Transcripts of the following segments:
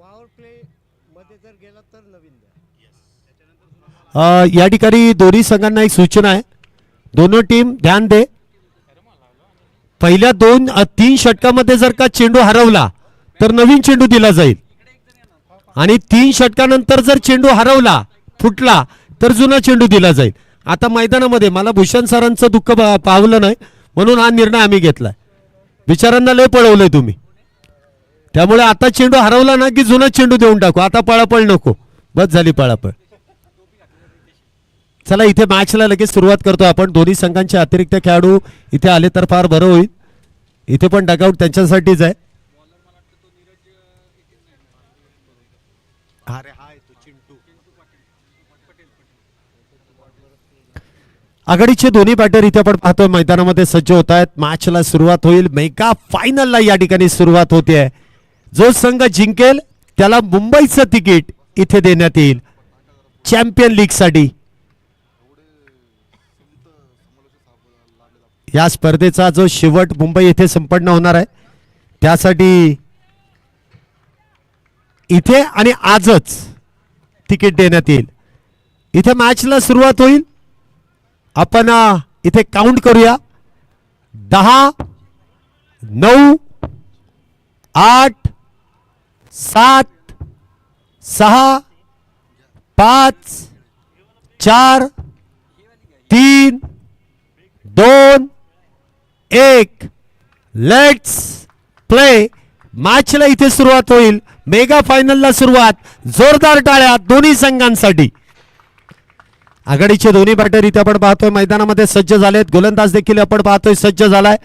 Power play मध्ये जर गेला तर नवीन द्या. या ठिकाणी दोन्ही संघांना एक सूचना आहे. दोनों टीम ध्यान दे. पहिल्या 2-3 षटकामध्ये जर का चेंडू हरवला तर नवीन चेंडू दिला जाईल आणि 3 षटकानंतर जर चेंडू हरवला फुटला तर जुना चेंडू दिला जाईल. आता मैदानामध्ये मला भूषण सरांचं दुःख पावलं नाही म्हणून हा निर्णय आम्ही घेतलाय. विचारांना लय पळवलंय तुम्ही, त्यामुळे आता चेंडू हरवला ना की जुना चेंडू देऊन टाकू. आता पळापळ नको, बस झाली पळापळ. चला इथे मॅचला लगेच सुरुवात करतो आपण. दोन्ही संघांचे अतिरिक्त खेळाडू इथे आले तर फार बरं होईल. इथे पण डगआउट त्यांच्यासाठीच आहे. आघाडीचे दोन्ही बॅटर इथे आपण पाहतोय मैदानामध्ये सज्ज होत आहेत. मॅचला सुरुवात होईल. मेगा फायनलला या ठिकाणी सुरुवात होते. जो संघ जिंकेल त्याला मुंबईचं तिकीट इथे देण्यात येईल चॅम्पियन लीग साठी. या स्पर्धेचा जो शेवट मुंबई येथे संपन्न होणार आहे त्यासाठी इथे आणि आजच तिकीट देण्यात येईल. इथे मॅचला सुरुवात होईल. आपण इथे काउंट करूया. 10 9 8 7 6 5 4 3 2 1 लेट्स प्ले. मॅचला इथे सुरुवात होईल. मेगा फायनलला सुरुवात. जोरदार टाळ्या दोन्ही संघांसाठी. आघाडीचे दोन्ही बॅटर इथे आपण पाहतोय मैदानामध्ये सज्ज झालेत. गोलंदाज देखील आपण पाहतोय सज्ज झालाय.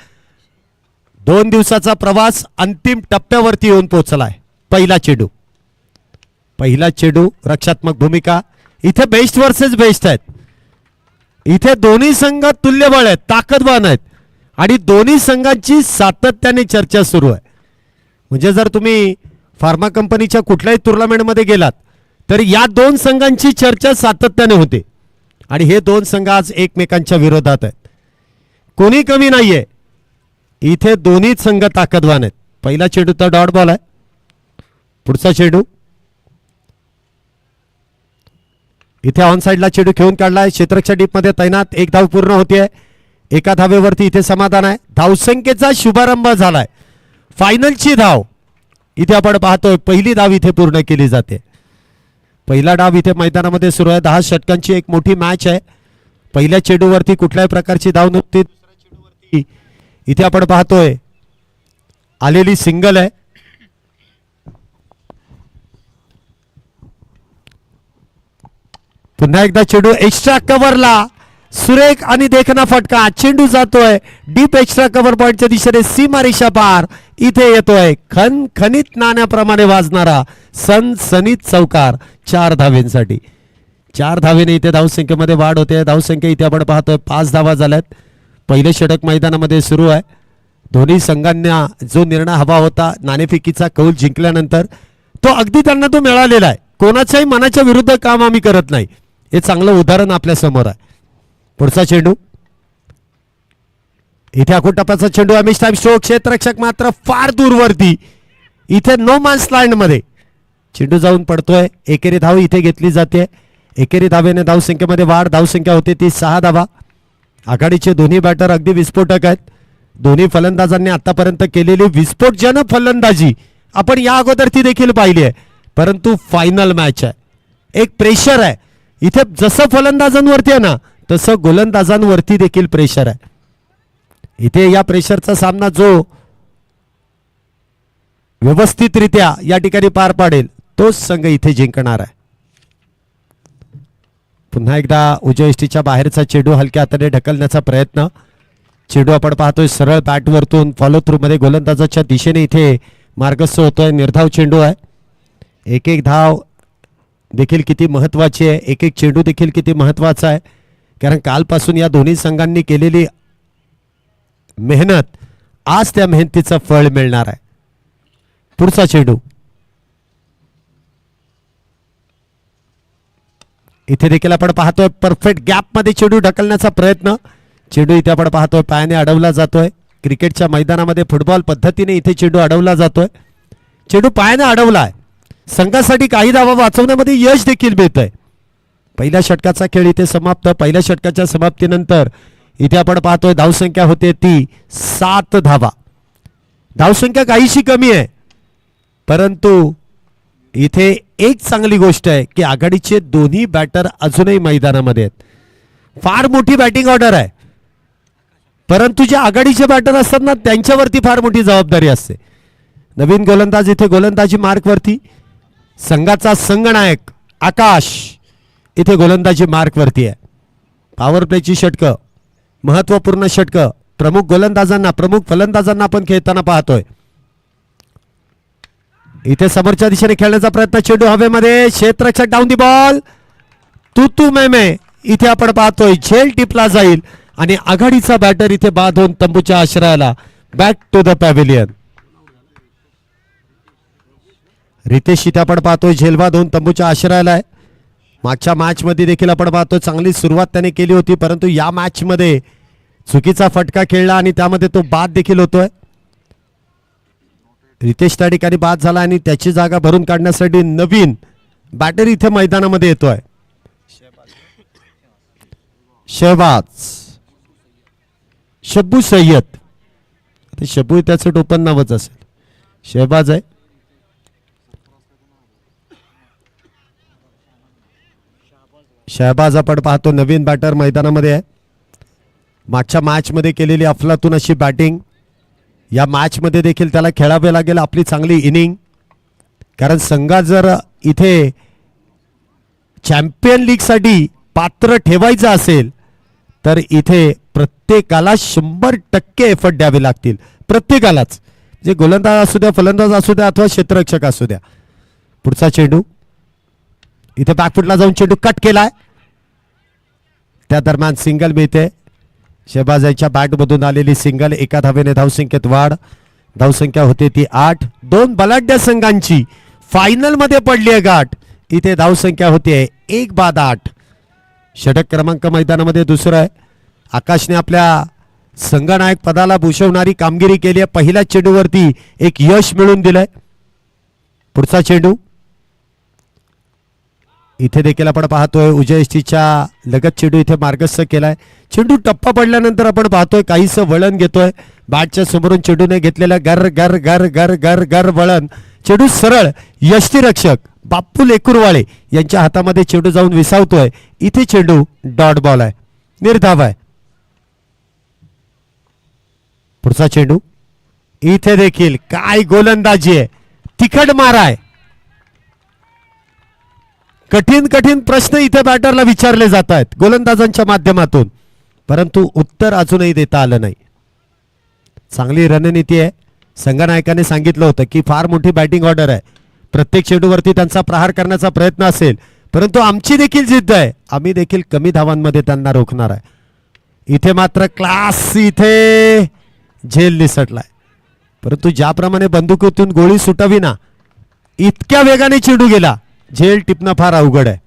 2 दिवसाचा प्रवास अंतिम टप्प्यावरती येऊन पोहोचलाय. पहिला चेंडू रक्षात्मक भूमिका. इथे बेस्ट वर्सेस बेस्ट आहेत. इथे दोन्ही संघ तुल्यबळ आहेत, ताकदवान आहेत आणि दोन्ही संघांची सातत्याने चर्चा सुरू आहे. म्हणजे जर तुम्ही फार्मा कंपनीच्या कुठल्याही टुर्नामेंटमध्ये गेलात तर या 2 संघांची चर्चा सातत्याने होते आणि हे 2 संघ आज एकमेकांच्या विरोधात आहेत. कोणी कमी नाहीये. इथे दोन्ही संघ ताकदवान आहेत. पहिला चेंडू तर डॉट बॉल आहे. पुढचा चेंडू इथे ऑन साइडला चेंडू खेळून काढलाय. क्षेत्ररक्षण डीपमध्ये तैनात. 1 धाव पूर्ण होतीये. एका धावेवरती इथे समाधान आहे. धावसंख्येचा शुभारंभ झालाय. फायनलची धाव इथे आपण पाहतोय. पहिली धाव इथे पूर्ण केली जाते. पहिला डाव इथे मैदानामध्ये सुरू आहे. 10 षटकांची एक मोठी मॅच आहे. पहिल्या चेंडूवरती कुठल्याही प्रकारची धाव नव्हती. दुसऱ्या चेंडूवरती इथे आपण पाहतोय आलेली सिंगल आहे. पुन्हा एकदा चेंडू एक्स्ट्रा कव्हरला. सुरेख आणि देखना फटका. चेंडू जातोय डीप एक्स्ट्रा कव्हर पॉइंटच्या दिशेने. सीमारेषा पार इथे येतोय. खणखणीत नाण्याप्रमाणे वाजणारा सनसनीत चौकार 4 धावेंसाठी. 4 धावेने इथे धावसंख्येमध्ये वाढ होते. धावसंख्या इथे आपण पाहतोय 5 धावा झाल्यात. पहिले षटक मैदानामध्ये सुरू आहे. दोन्ही संघांना जो निर्णय हवा होता नाणेफेकीचा कौल जिंकल्यानंतर तो अगदी त्यांना तो मिळालेला आहे. कोणाच्याही मनाच्या विरुद्ध काम आम्ही करत नाही. हे चांगलं उदाहरण आपल्या समोर आहे. पुढचा चेंडू इथे आखूटप्प्याचा चेंडू. Amish time stroke. क्षेत्ररक्षक मात्र फार दूरवरती. इथे नो मॅन्स लँड मध्ये चेंडू जाऊन पडतोय. एकेरी धाव इथे घेतली जाते. एकेरी धावेने धावसंख्येमध्ये वाढ. धावसंख्या होते ती 6 धावा. आघाडीचे दोन्ही बॅटर अगदी विस्फोटक आहेत. दोन्ही फलंदाजांनी आतापर्यंत केलेली विस्फोटजनक फलंदाजी आपण या अगोदर ती देखील पाहिली आहे. परंतु फायनल मॅच आहे. एक प्रेशर आहे इथे. जसं फलंदाजांवरती आहे ना तसं गोलंदाजांवरती देखील प्रेशर आहे. इथे या प्रेशरचा सामना जो व्यवस्थितरित्या या ठिकाणी पार पाडेल तोच संघ इथे जिंकणार आहे. पुन्हा एकदा उजव्या यष्टीच्या बाहेरचा चेंडू हलक्या हाताने ढकलण्याचा प्रयत्न. चेंडू आपण पाहतोय सरळ बॅटवरतून फॉलो थ्रू मध्ये गोलंदाजाच्या दिशेने इथे मार्गस्थ होतोय. निर्धाव चेंडू आहे. एक एक धाव देखील किती महत्वाची आहे. एक एक चेंडू देखील किती महत्वाचा आहे. कारण कालपासून या दोन्ही संघांनी केलेली मेहनत आज त्या मेहनतीचं फळ मिळणार आहे. पुढचा चेंडू इथे देखील आपण पाहतोय परफेक्ट गॅप मध्ये चेंडू ढकलण्याचा प्रयत्न. चेंडू इथे आपण पाहतोय पायाने अडवला जातोय. क्रिकेटच्या मैदानामध्ये फुटबॉल पद्धतीने इथे चेंडू अडवला जातोय. चेंडू पायाने अडवलाय. संघासाठी काही धावा वाचवण्यामध्ये यश देखील मिळत आहे. पहिल्या षटकाचा खेळ इथे समाप्त. पहिल्या षटकाच्या समाप्तीनंतर इथे आपण पाहतोय धावसंख्या होते ती 7 धावा. धावसंख्या काहीशी कमी आहे, परंतु इथे एक चांगली गोष्ट आहे की आघाडीचे दोन्ही बॅटर अजूनही मैदानामध्ये आहेत. फार मोठी बॅटिंग ऑर्डर आहे, परंतु जे आघाडीचे बॅटर असतात ना त्यांच्यावरती फार मोठी जबाबदारी असते. नवीन गोलंदाज इथे गोलंदाजी मार्कवरती. संघाचा संघनायक आकाश इथे गोलंदाजी मार्कवरती आहे. पॉवर प्लेची षटकं, महत्वपूर्ण षटकं प्रमुख गोलंदाजांना प्रमुख फलंदाजांना आपण खेळताना पाहतोय. इथे समोरच्या दिशेने खेळण्याचा प्रयत्न. चेंडू हवेमध्ये, क्षेत्ररक्षक डाऊन दी बॉल. तू मे इथे आपण पाहतोय झेल टिपला जाईल आणि आघाडीचा बॅटर इथे बाद होऊन तंबूच्या आश्रयाला back to the pavilion. Ritesh इथे आपण पाहतोय झेलबाद होऊन तंबूच्या आश्रयाला आहे. मागच्या मॅच मध्ये देखील आपण पाहतोय चांगली सुरुवात त्याने केली होती, परंतु या मॅच मध्ये चुकीचा फटका खेळला आणि त्यामध्ये तो बाद देखील होतोय. रितेश त्या ठिकाणी बाद झाला आणि त्याची जागा भरून काढण्यासाठी नवीन बॅटर इथे मैदानामध्ये येतोय. शहबाज शब्बू सय्यद. शब्बू त्याचं टोपण नावच असेल. शहबाज आहे. शहबाज आपण पाहतो नवीन बॅटर मैदानामध्ये आहे. मागच्या मॅच मध्ये केलेली अफलातून अशी बॅटिंग या मॅच मध्ये देखील त्याला खेळावे लागेल आपली चांगली इनिंग. कारण संघात जर इथे चॅम्पियन लीग साठी पात्र ठेवायचं असेल तर इथे प्रत्येकाला 100% एफर्ट द्यावे लागतील. प्रत्येकालाच, जे गोलंदाज असू द्या, फलंदाज असू द्या अथवा क्षेत्ररक्षक असू द्या. पुढचा चेंडू इथे बॅकफुटला जाऊन चेंडू कट केलाय. त्या दरम्यान सिंगल मिळते. शहबाजाच्या बॅटमधून आलेली सिंगल. एका धावेने धावसंख्येत वाढ. धावसंख्या होते ती 8. दोन बलाढ्य संघांची फायनल मध्ये पडली आहे गाठ. इथे धावसंख्या होते 1/8. षटक क्रमांक मैदानामध्ये दुसरा आहे. आकाशने आपल्या संघनायक पदाला भूषवणारी कामगिरी केली आहे. पहिल्या चेंडूवरती एक यश मिळवून दिलंय. पुढचा चेंडू इथे देखील आपण पाहतोय उजयष्टीच्या लगत चेंडू इथे मार्गस्थ केलाय. चेंडू टप्पा पडल्यानंतर आपण पाहतोय काहीसं वळण घेतोय. बॅटच्या समोरून चेंडूने घेतलेलं गर गर गर गर गर गर वळण. चेंडू सरळ यष्टीरक्षक बाप्पू लेकुरवाळे यांच्या हातामध्ये चेंडू जाऊन विसावतोय. इथे चेंडू डॉट बॉल आहे, निर्धाव आहे. पुढचा चेंडू इथे देखील काय गोलंदाजी आहे, तिखट मारा आहे. कठीण कठीण प्रश्न इथे बॅटरला विचारले जात आहेत गोलंदाजांच्या माध्यमातून, परंतु उत्तर अजूनही देता आलं नाही. चांगली रणनीती आहे. संघनायकाने सांगितलं होतं की फार मोठी बॅटिंग ऑर्डर आहे, प्रत्येक चेंडूवरती त्यांचा प्रहार करण्याचा प्रयत्न असेल, परंतु आमची देखील जिद्द आहे, आम्ही देखील कमी धावांमध्ये त्यांना रोखणार आहे. इथे मात्र क्लास इथे झेल निसटलाय, परंतु ज्याप्रमाणे बंदुकीतून गोळी सुटावी ना इतक्या वेगाने चेंडू गेला. झेल टिपणं फार अवघड आहे.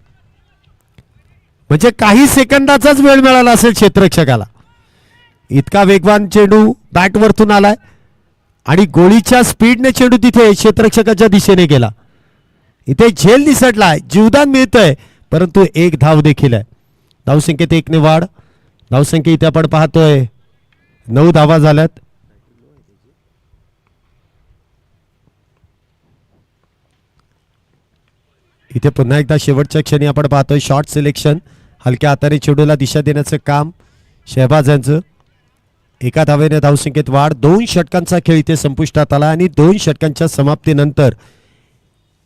म्हणजे काही सेकंदाचाच वेळ मिळाला असेल क्षेत्ररक्षकाला. इतका वेगवान चेंडू बॅटवरतून आलाय आणि गोळीच्या स्पीडने चेंडू तिथे क्षेत्ररक्षकाच्या दिशेने गेला. इथे झेल निसटलाय, जीवदान मिळतंय, परंतु एक धाव देखील आहे. धावसंख्येत 1 ने वाढ. धावसंख्या इथे आपण पाहतोय 9 धावा झाल्यात. इथे पुन्हा एकदा शेवटच्या क्षणी आपण पाहतोय शॉर्ट सिलेक्शन. हलक्या हाताने चेंडूला दिशा देण्याचं काम शहबाज यांचं. एका धावेने धावसंख्येत वाढ. 2 षटकांचा खेळ इथे संपुष्टात आला आणि 2 षटकांच्या समाप्तीनंतर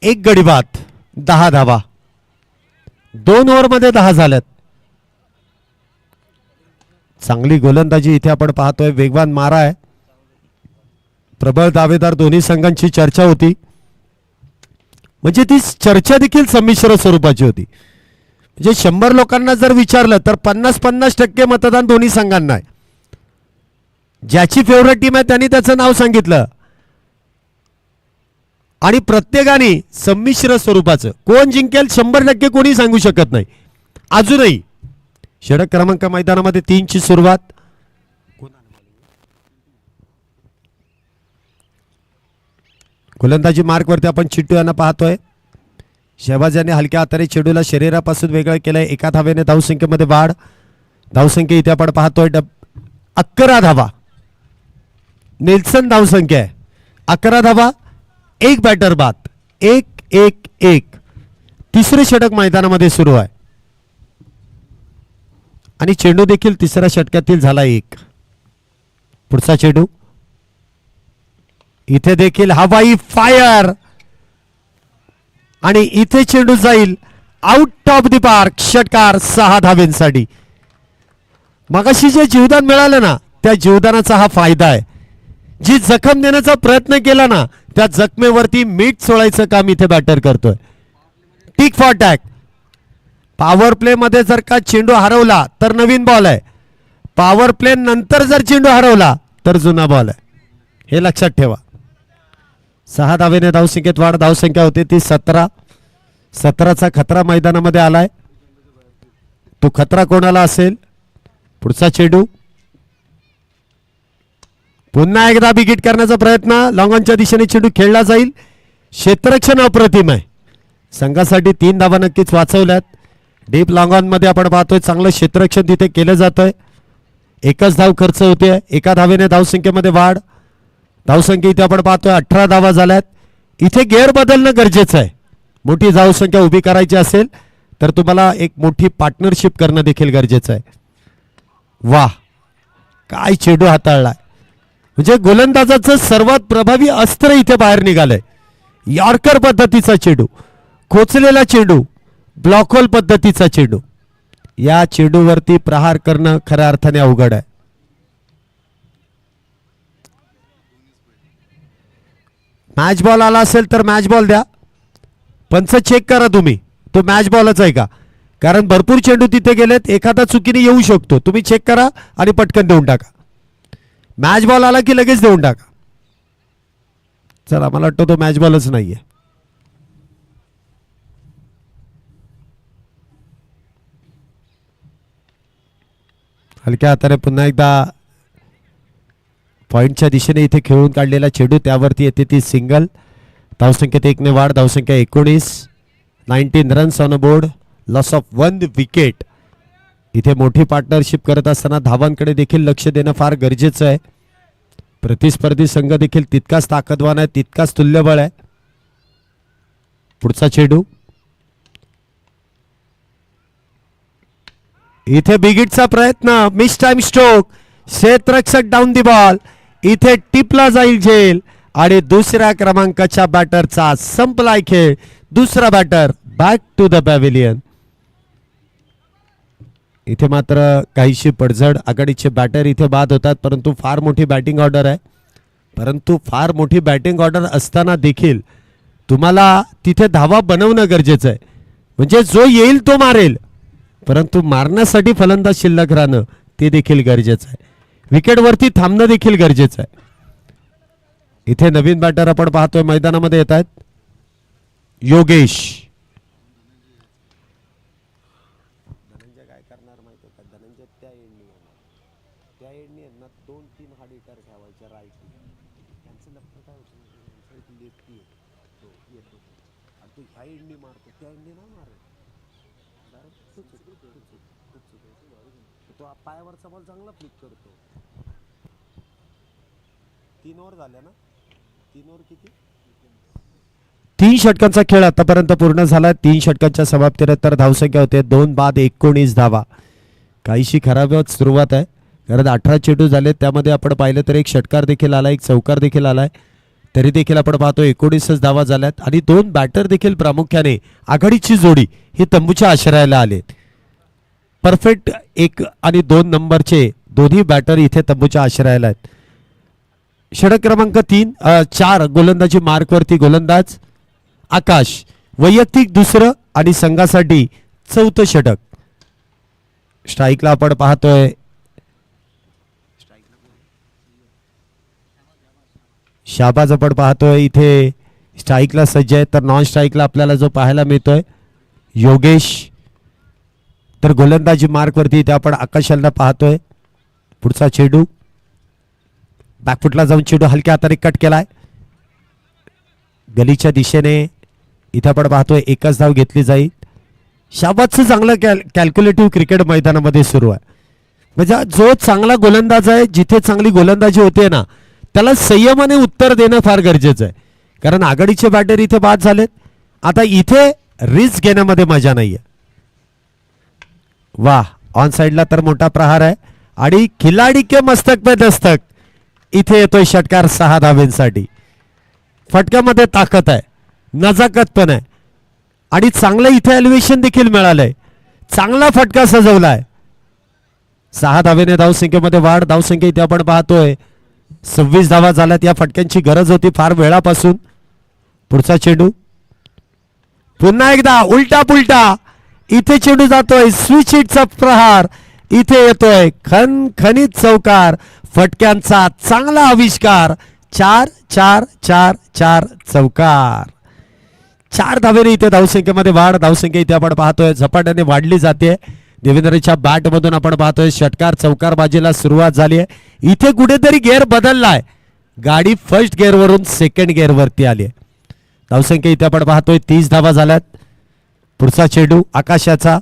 एक गडी बाद, 10 धावा. 2 ओव्हरमध्ये 10 झाल्यात. चांगली गोलंदाजी इथे आपण पाहतोय. वेगवान मारा आहे. प्रबळ दावेदार दोन्ही संघांची चर्चा होती. म्हणजे ती चर्चा देखील संमिश्र स्वरूपाची होती. म्हणजे 100 लोकांना जर विचारलं तर 50-50% मतदान दोन्ही संघांना आहे. ज्याची फेवरेट टीम आहे त्यांनी त्याचं नाव सांगितलं आणि प्रत्येकाने संमिश्र स्वरूपाचं. कोण जिंकेल 100% कोणी सांगू शकत नाही अजूनही. षटक क्रमांक मैदानामध्ये 3 ची सुरुवात. गोलंदाजी मार्कवरती आपण चिट्टू यांना पाहतोय. शहबाज यांनी हलक्या हाताने चेंडूला शरीरापासून वेगळं केलंय. एका धावेने धावसंख्येमध्ये वाढ. धावसंख्या इथे आपण पाहतोय 11 धावा. नेल्सन धावसंख्या आहे 11 धावा. एक बॅटर बाद. 1-1-1. तिसरे षटक मैदानामध्ये सुरू आहे आणि चेंडू देखील तिसऱ्या षटकातील झाला 1. पुढचा चेंडू इथे देखील हवाई फायर आणि इथे चेंडू जाईल आउट ऑफ द पार्क. षटकार 6 धावेंसाठी. मगाशी जे जीवदान मिळालं ना त्या जीवदानाचा हा फायदा आहे. जी जखम देण्याचा प्रयत्न केला ना त्या जखमेवरती मीठ चोळायचं काम इथे बॅटर करतोय. टिक फॉर टॅक. पॉवर प्ले मध्ये जर का चेंडू हरवला तर नवीन बॉल आहे. पॉवर प्ले नंतर जर चेंडू हरवला तर जुना बॉल आहे. हे लक्षात ठेवा. 6 धावेने धावसंख्येत वाढ. धावसंख्या होती ती 17. 17चा खतरा मैदानामध्ये आलाय. तो खतरा कोणाला असेल? पुढचा चेंडू पुन्हा एकदा बिगिट करण्याचा प्रयत्न. लॉंगॉनच्या दिशेने चेंडू खेळला जाईल. क्षेत्ररक्षण अप्रतिम आहे. संघासाठी 3 धावा नक्कीच वाचवल्यात. डीप लॉंगॉन मध्ये आपण पाहतोय चांगलं क्षेत्ररक्षण तिथे केलं जातंय. एकच धाव खर्च होते. एका धावेने धावसंख्येमध्ये वाढ. धावसंख्या इथे आपण पाहतोय 18 धावा झाल्यात. इथे गेअर बदलणं गरजेचं आहे. मोठी धावसंख्या उभी करायची असेल तर तुम्हाला एक मोठी पार्टनरशिप करणं देखील गरजेचं आहे. वाह काय चेंडू हाताळलाय. म्हणजे गोलंदाजाचं सर्वात प्रभावी अस्त्र इथे बाहेर निघालंय. यॉर्कर पद्धतीचा चेंडू, खोचलेला चेंडू, ब्लॉक होल पद्धतीचा चेंडू. या चेंडूवरती प्रहार करणं खऱ्या अर्थाने अवघड आहे. मॅच बॉल आला असेल तर मॅच बॉल द्या. पंच चेक करा तुम्ही तो मॅच बॉलच आहे का, कारण भरपूर चेंडू तिथे गेलेत. एखादा चुकीने येऊ शकतो. तुम्ही चेक करा आणि पटकन देऊन टाका. मॅच बॉल आला की लगेच देऊन टाका. चला मला वाटतं तो मॅच बॉलच नाहीये. हलक्या हाताने पुन्हा एकदा पॉइंटच्या दिशेने इथे खेळून काढलेला चेंडू त्यावरती येते ती सिंगल. धावसंख्येत 1 ने वाढ. धावसंख्या 19. 19 runs on a board. Loss of 1 wicket. इथे मोठी पार्टनरशिप करत असताना धावांकडे देखील लक्ष देणं फार गरजेचं आहे. प्रतिस्पर्धी संघ देखील तितकाच ताकदवान आहे, तितकाच तुल्यबळ आहे. पुढचा चेंडू इथे बिगिटचा प्रयत्न. Mistimed stroke. क्षेत्ररक्षक डाऊन दी बॉल. इथे टिपला जाईल झेल आणि दुसऱ्या क्रमांकाच्या बॅटरचा संपलाय खेळ. दुसरा batter back to the pavilion. इथे मात्र काहीशी पडझड. आघाडीचे बॅटर इथे बाद होतात, परंतु फार मोठी बॅटिंग ऑर्डर आहे. परंतु फार मोठी बॅटिंग ऑर्डर असताना देखील तुम्हाला तिथे धावा बनवणं गरजेचं आहे. म्हणजे जो येईल तो मारेल, परंतु मारण्यासाठी फलंदाज शिल्लक राहणं ते देखील गरजेचं आहे. विकेटवरती थांबणं देखील गरजेचं आहे. इथे नवीन बॅटर आपण पाहतोय मैदानामध्ये येत आहेत. योगेश. धनंजय काय करणार माहिती का? धनंजय त्या एंडनी यांना 2-3 हार्ड हिटर ठेवायचे राईट. त्यांचं लग्न काय होतं लेफ्टी तो येतो आणि तो ह्या एंडनी मारतो, त्या एंडनी नाही मारत. तो पायावरचा बॉल चांगला फ्लिक करतो. 3 ओव्हर झाल्या ना. 3 ओव्हर किती? 3 षटकांचा खेळ आतापर्यंत पूर्ण झाला. 3 षटकांच्या समाप्तीनंतर धावसंख्या होते 2 बाद 19 धावा. काहीशी खराब सुरुवात आहे, कारण 18 चेंडू झाले. त्यामध्ये आपण पाहिलं तर एक षटकार देखील आला, एक चौकार देखील आलाय. तरी देखील आपण पाहतो 19च धावा झाल्यात आणि 2 बॅटर देखील प्रामुख्याने आघाडीची जोडी ही तंबूच्या आश्रयाला आलेत. परफेक्ट 1 आणि 2 नंबरचे दोन्ही बॅटर इथे तंबूच्या आश्रयाला आहेत. षटक क्रमांक 4 गोलंदाजी मार्कवरती गोलंदाज आकाश. वैयक्तिक दुसरं आणि संघासाठी 4थं षटक. स्ट्राईकला आपण पाहतोय शाबाज. आपण पाहतोय इथे स्ट्राईकला सज्ज आहे, तर नॉन स्ट्राईकला आपल्याला जो पाहायला मिळतोय योगेश. तर गोलंदाजी मार्कवरती इथे आपण आकाशाला पाहतोय. पुढचा चेंडू बॅकफुटला जाऊन चेंडू हलक्या हाताने कट केलाय. गलीच्या दिशेने इथे आपण पाहतोय एकच धाव घेतली जाईल. शाबासचं चांगलं कॅल्क्युलेटिव्ह क्रिकेट मैदानामध्ये सुरू आहे. म्हणजे जो चांगला गोलंदाज आहे, जिथे चांगली गोलंदाजी होते ना, त्याला संयमाने उत्तर देणं फार गरजेचं आहे. कारण आघाडीचे बॅटर इथे बाद झालेत. आता इथे रिस्क घेण्यामध्ये मजा नाहीये. वाह, ऑन साइडला तर मोठा प्रहार आहे आणि खिलाडी के मस्तक पे दस्तक. इथे येतोय षटकार 6 धावेंसाठी. फटक्यामध्ये ताकद आहे, नजाकत पण आहे आणि चांगलं इथे एलिव्हेशन देखील मिळालंय. चांगला फटका सजवलाय. 6 धावेने धावसंख्येमध्ये वाढ. धावसंख्या इथे आपण पाहतोय 26 धावा झाल्यात. या फटक्यांची गरज होती फार वेळापासून. पुढचा चेंडू पुन्हा एकदा उलटा पुलटा. इथे चेंडू जातोय. स्विच हिटचा प्रहार. इथे येतोय खणखणीत चौकार. फटक्यांचा चांगला आविष्कार. 4-4-4-4 चौकार. 4 धावेने इथे धावसंख्येमध्ये वाढ. धावसंख्या इथे आपण पाहतोय झपाट्याने वाढली जाते. देवेंद्रच्या बॅट मधून आपण पाहतोय षटकार चौकार बाजीला सुरुवात झाली आहे. इथे कुठेतरी गिअर बदललाय. गाडी फर्स्ट गिअर वरून सेकंड गिअर वरती आली आहे. धावसंख्या इथे आपण पाहतोय 30 धावा झाल्यात. पुढचा चेंडू आकाशाचा.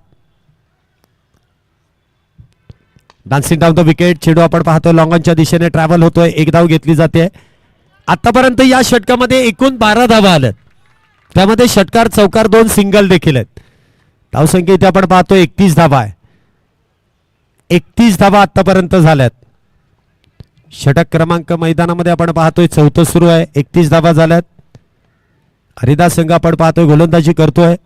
Dancing down the wicket. चेंडू आपण पाहतोय लॉंगॉनच्या दिशेने ट्रॅव्हल होतोय. 1 धाव घेतली जाते. आतापर्यंत या षटकामध्ये एकूण 12 धावा आल्यात. त्यामध्ये षटकार चौकार 2 सिंगल देखील आहेत. धावसंख्या इथे आपण पाहतोय 31 धावा आहे. 31 धावा आतापर्यंत झाल्यात. षटक क्रमांक मैदानामध्ये आपण पाहतोय 4थं सुरू आहे. 31 धावा झाल्यात. हरिदास संघ आपण पाहतोय गोलंदाजी करतोय.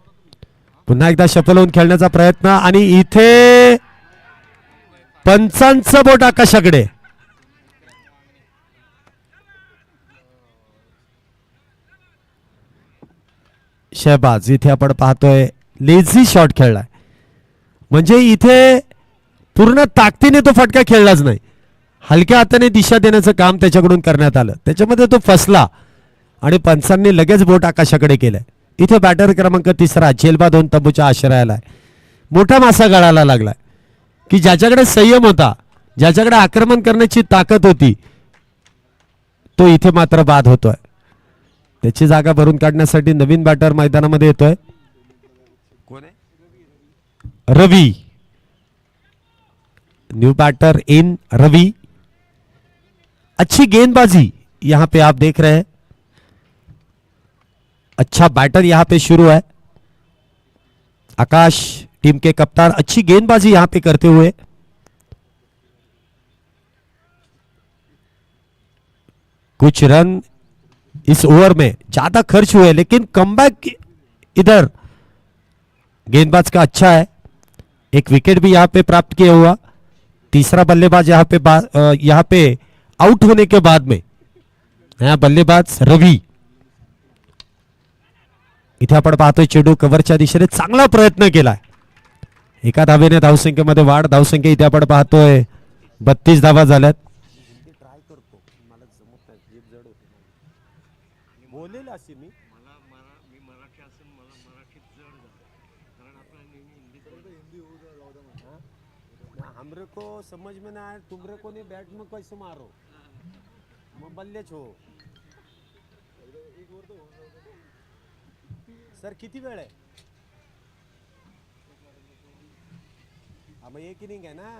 पुन्हा एकदा शफल होऊन खेळण्याचा प्रयत्न आणि इथे पंचांचं बोट आकाशाकडे. शहबाज इथे आपण पाहतोय लेझी शॉट खेळलाय. म्हणजे इथे पूर्ण ताकदीने तो फटका खेळलाच नाही. हलक्या हाताने दिशा देण्याचं काम त्याच्याकडून करण्यात आलं. त्याच्यामध्ये तो फसला आणि पंचांनी लगेच बोट आकाशाकडे केलंय. इथे बॅटर क्रमांक 3 झेलबा 2 तंबूच्या आश्रयाला आहे. मोठा मासा गळाला लागलाय की ज्याच्याकडे संयम होता, ज्याच्याकडे आक्रमण करण्याची ताकद होती, तो इथे मात्र बाद होतोय. त्याची जागा भरून काढण्यासाठी नवीन बॅटर मैदानामध्ये येतोय. Ravi. New batter in Ravi. अच्छी गेंदबाजी यहां पे आप देख रहे हैं. अच्छा बैटर यहां पे शुरू है. आकाश टीम के कप्तान अच्छी गेंदबाजी यहां पे करते हुए. कुछ रन इस ओवर में ज्यादा खर्च हुए लेकिन कमबैक इधर गेंदबाज का अच्छा है. एक विकेट भी यहां पे प्राप्त किया हुआ. तीसरा बल्लेबाज यहां पे आउट होने के बाद में नया बल्लेबाज रवि. इथे आपण पाहतोय चेंडू कव्हरच्या दिशेने चांगला प्रयत्न केलाय. एका धावेने धावसंख्येमध्ये वाढ. धावसंख्या इथे आपण पाहतोय 32 धावा झाल्यात. हमरे को समझ में ना आए तुमरे को नहीं बैट में कैसे मारो मग बल्ले छो. सर किती वेळ आहे. मग एक इनिंग आहे ना.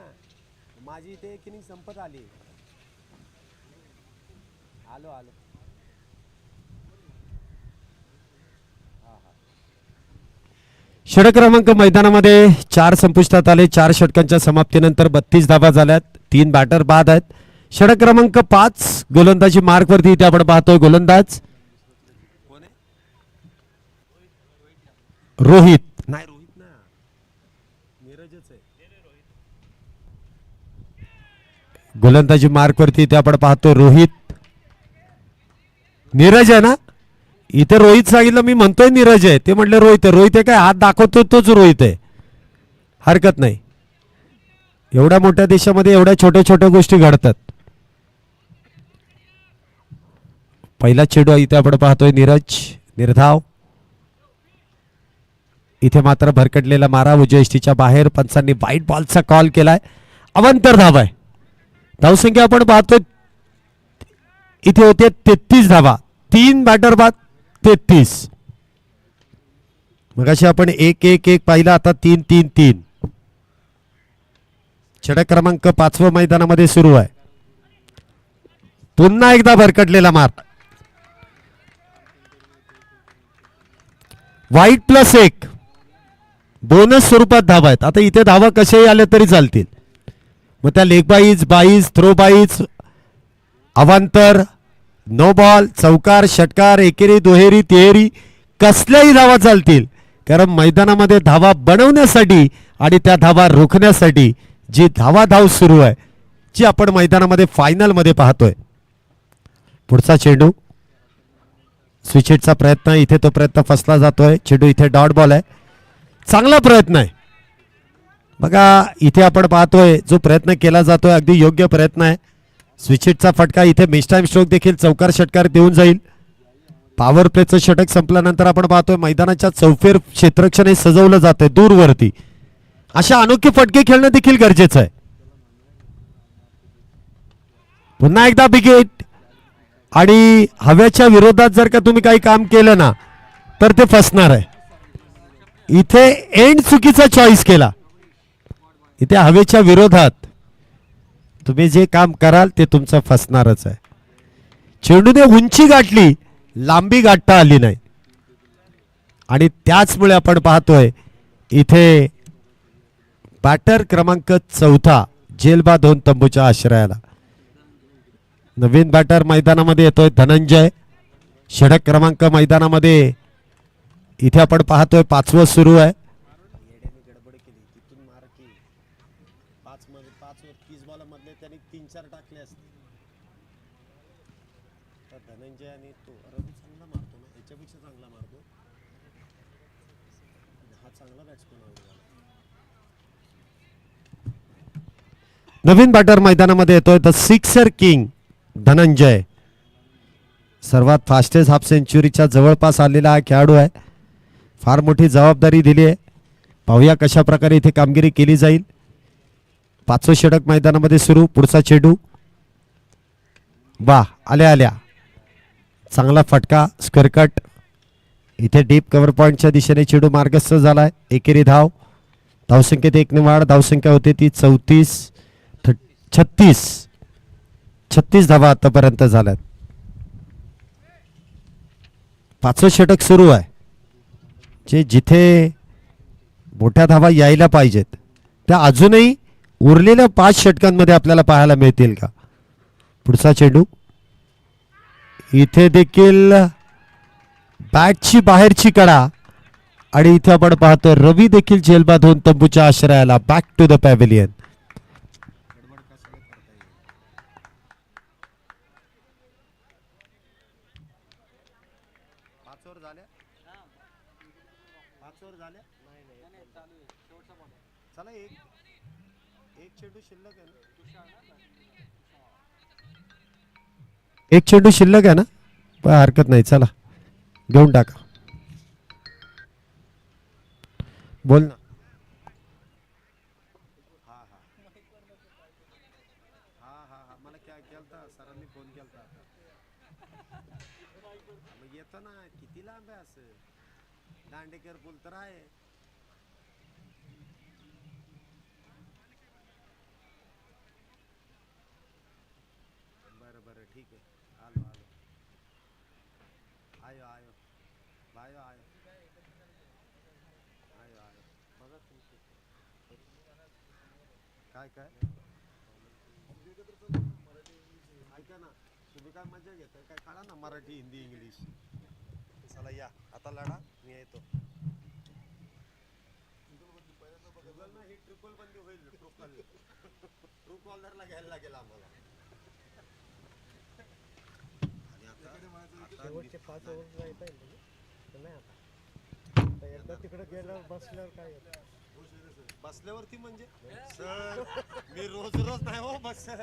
माझी इथे एक इनिंग संपत आली. आलो आलो. षटक क्रमांक मैदानामध्ये 4 संपुष्टात आले. 4 षटकांच्या समाप्तीनंतर 32 धावा झाल्यात. 3 बॅटर बाद आहेत. षटक क्रमांक 5 गोलंदाजी मार्क वरती इथे आपण पाहतोय गोलंदाज रोहित. नाही रोहित ना, नीरजच आहे. गोलंदाजी मार्क वरती इथे आपण पाहतोय रोहित. नीरज आहे ना. इथे रोहित सांगितलं, मी म्हणतोय नीरज आहे, ते म्हटले रोहित आहे. रोहित आहे काय, हात दाखवतो तोच रोहित आहे. हरकत नाही. एवढ्या मोठ्या देशामध्ये एवढ्या छोट्या छोट्या गोष्टी घडतात. पहिला चेंडू इथे आपण पाहतोय नीरज निर्धाव. इथे मात्र भरकटलेला मारा उजयष्टीच्या बाहेर. पंचांनी वाईट बॉलचा कॉल केलाय. अवंतर धाव आहे. धावसंख्या आपण पाहतोय इथे होते 33 धावा. 3 बॅटर बाद 33. मगाशी आपण 1-1-1 पाहिला, आता 3-3-3. षटक क्रमांक 5 मैदानामध्ये सुरू आहे. पुन्हा एकदा भरकटलेला मार. वाईट +1 बोनस स्वरूपात धावा आहेत. आता इथे धावा कशाही आले तरी चालतील. मग त्या लेग बाईज थ्रो बाईज, अवांतर, नो बॉल, चौकार, षटकार, एकेरी, दुहेरी, तिहेरी कसल्याही धावा चालतील. कारण मैदानामध्ये धावा बनवण्यासाठी आणि त्या धावा रोखण्यासाठी जी धावाधाव सुरू आहे, जी आपण मैदानामध्ये फायनलमध्ये पाहतोय. पुढचा चेंडू, स्विच हिटचा प्रयत्न, इथे तो प्रयत्न फसला जातोय. चेंडू इथे डॉट बॉल आहे. चांगला प्रयत्न आहे बघा. इथे आपण पाहतोय जो प्रयत्न केला जातोय अगदी योग्य प्रयत्न आहे. स्विच हिटचा फटका, इथे मिस टाइम स्ट्रोक देखील चौकार षटकार देऊन जाईल. पॉवर प्लेचं षटक संपल्यानंतर आपण पाहतोय मैदानाच्या चौफेर क्षेत्ररक्षण हे सजवलं जातंय दूरवरती. अशा अनोखे फटके खेळणं देखील गरजेचं आहे. पुन्हा एकदा बिगेट, आणि हव्याच्या विरोधात जर का तुम्ही काही काम केलं ना तर ते फसणार आहे. इथे एंड चुकीचा चॉईस केला. इथे हवेच्या विरोधात तुम्ही जे काम कराल ते तुमचं फसणारच आहे. चेंडूने उंची गाठली, लांबी गाठता आली नाही, आणि त्याचमुळे आपण पाहतोय इथे बॅटर क्रमांक 4 जेलबा 2 तंबूच्या आश्रयाला. नवीन बॅटर मैदानामध्ये येतोय धनंजय. षटक क्रमांक मैदानामध्ये इथे आपण पाहतोय 5वं सुरू आहे. गडबड केली तिथून मार की 5 मध्ये 5 वर 30 बॉल मधले त्यांनी 3-4 टाकले असते. तर धनंजय आणि तो रवी चांगला मारतो ना, याच्यापेक्षा चांगला मारतो. हा चांगला बॅट्समन आहे. नवीन बॅटर मैदानामध्ये येतोय द सिक्सर किंग धनंजय. सर्वात फास्टेस्ट हाफ सेंचुरीच्या जवळपास आलेला हा खेळाडू आहे. फार मोठी जबाबदारी दिली आहे. पाहूया कशा प्रकारे इथे कामगिरी केली जाईल. 5वं षटक मैदानामध्ये सुरू. पुढचा चेंडू, वाह, आल्या चांगला फटका, स्क्वेअर कट. इथे डीप कव्हर पॉइंटच्या दिशेने चेंडू मार्गस्थ झालाय. एकेरी धाव. धावसंख्येत 1 ने वाढ. धावसंख्या होती ती 36 धावा आतापर्यंत झाल्यात. 5वं षटक सुरू आहे. जिथे मोठ्या धावा यायला पाहिजेत त्या अजूनही उरलेल्या 5 षटकांमध्ये आपल्याला पाहायला मिळतील का. पुढचा चेंडू, इथे देखील बॅटची बाहेरची कडा, आणि इथे आपण पाहतोय रवी देखील जेलबा 2 तंबूच्या आश्रयाला बॅक टू द पॅव्हिलियन. चला एक चेंडू शिल्लक आहे ना. एक चेंडू शिल्लक आहे ना, पण हरकत नाही, चला घेऊन टाका. बोल ना. हा मला काय केलता सरांनी फोन केलता. मग येतो ना, किती लांब आहे असं. दांडेकर पूल तर आहे. बरं ठीक आहे. आलो आयो बघा तुमचे काय ऐका ना, तुम्ही काय मजा घेताय काय, काढा ना मराठी हिंदी इंग्लिश. चला या आता लढा, मी येतो. गुगल ना ही ट्रिपल बंदी होईल. ट्रू कॉलरला घ्यायला लागेल आम्हाला. शेवटचे 5 ओव्हर येता येईल नाही. आता एकदा तिकडे गेल्यावर बसल्यावर काय बसल्यावरती म्हणजे सर मी रोज नाही हो बसत.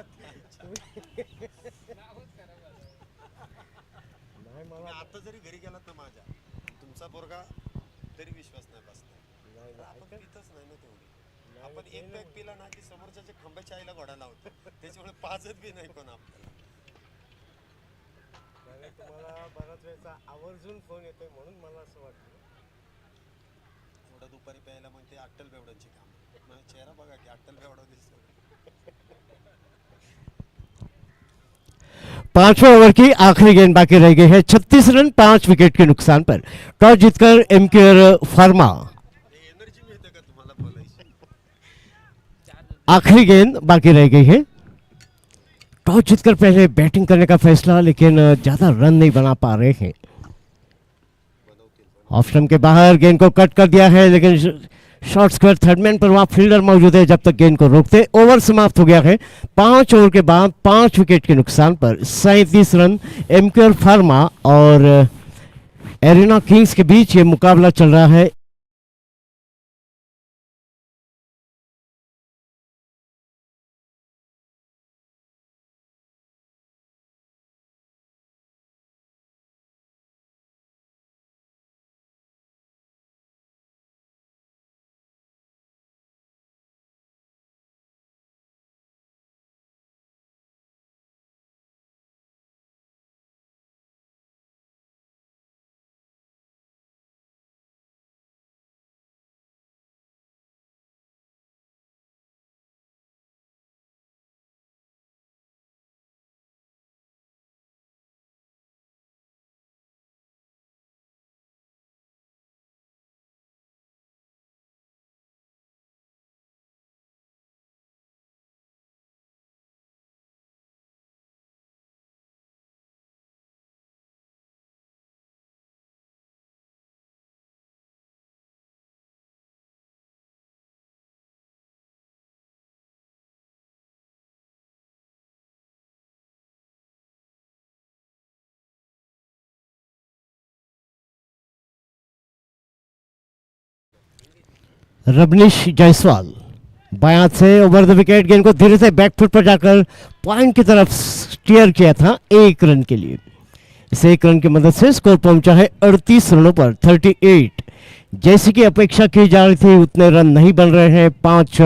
नाही मला आता जरी घरी गेलात ना माझ्या, तुमचा पोरगा तरी विश्वास नाही बसणार. आपण पितच नाही ना तेवढी. आपण एक पॅक पिला ना की समोरच्या खंब्याच्या आईला घोडा लावतो. त्याच्यामुळे पाजत बी नाही कोण आपल्याला. तुम्हाला बऱ्याच वेळेचा आवर्जून फोन येतोय म्हणून मला असं वाटतं. एवढं दुपारी प्यायला मग ते अट्टल बेवड्यांची काम. माझा चेहरा बघा की अट्टल बेवडा दिसतो. 5वें ओवर की आखिरी गेंद बाकी रह गई है. 36 रन 5 विकेट के नुकसान पर टॉस जीतकर एमक्यूआर फार्मा एनर्जी मिळते का तुम्हाला बोलायची? आखिरी गेंद बाकी रह गई है. टॉस जीतकर पहले बैटिंग करने का फैसला, लेकिन ज्यादा रन नहीं बना पा रहे हैं. ऑफ स्टंप के बाहर गेंद को कट कर दिया है, लेकिन शॉर्ट स्क्वायर थर्ड मैन पर वहां फील्डर मौजूद है. जब तक गेंद को रोकते, ओवर समाप्त हो गया है. 5 ओवर के बाद 5 विकेट के नुकसान पर 37 रन एमक्यूआर फार्मा और एरिना किंग्स के बीच ये मुकाबला चल रहा है. रबनीश जायसवाल बायां से ओवर द विकेट गेंद को धीरे से बैकफुट पर जाकर पॉइंट की तरफ स्टीयर किया था 1 रन के लिए. इस 1 रन की मदद से स्कोर पहुंचा है 38 रनों पर 38. जैसी की अपेक्षा की जा रही थी उतने रन नहीं बन रहे हैं. 5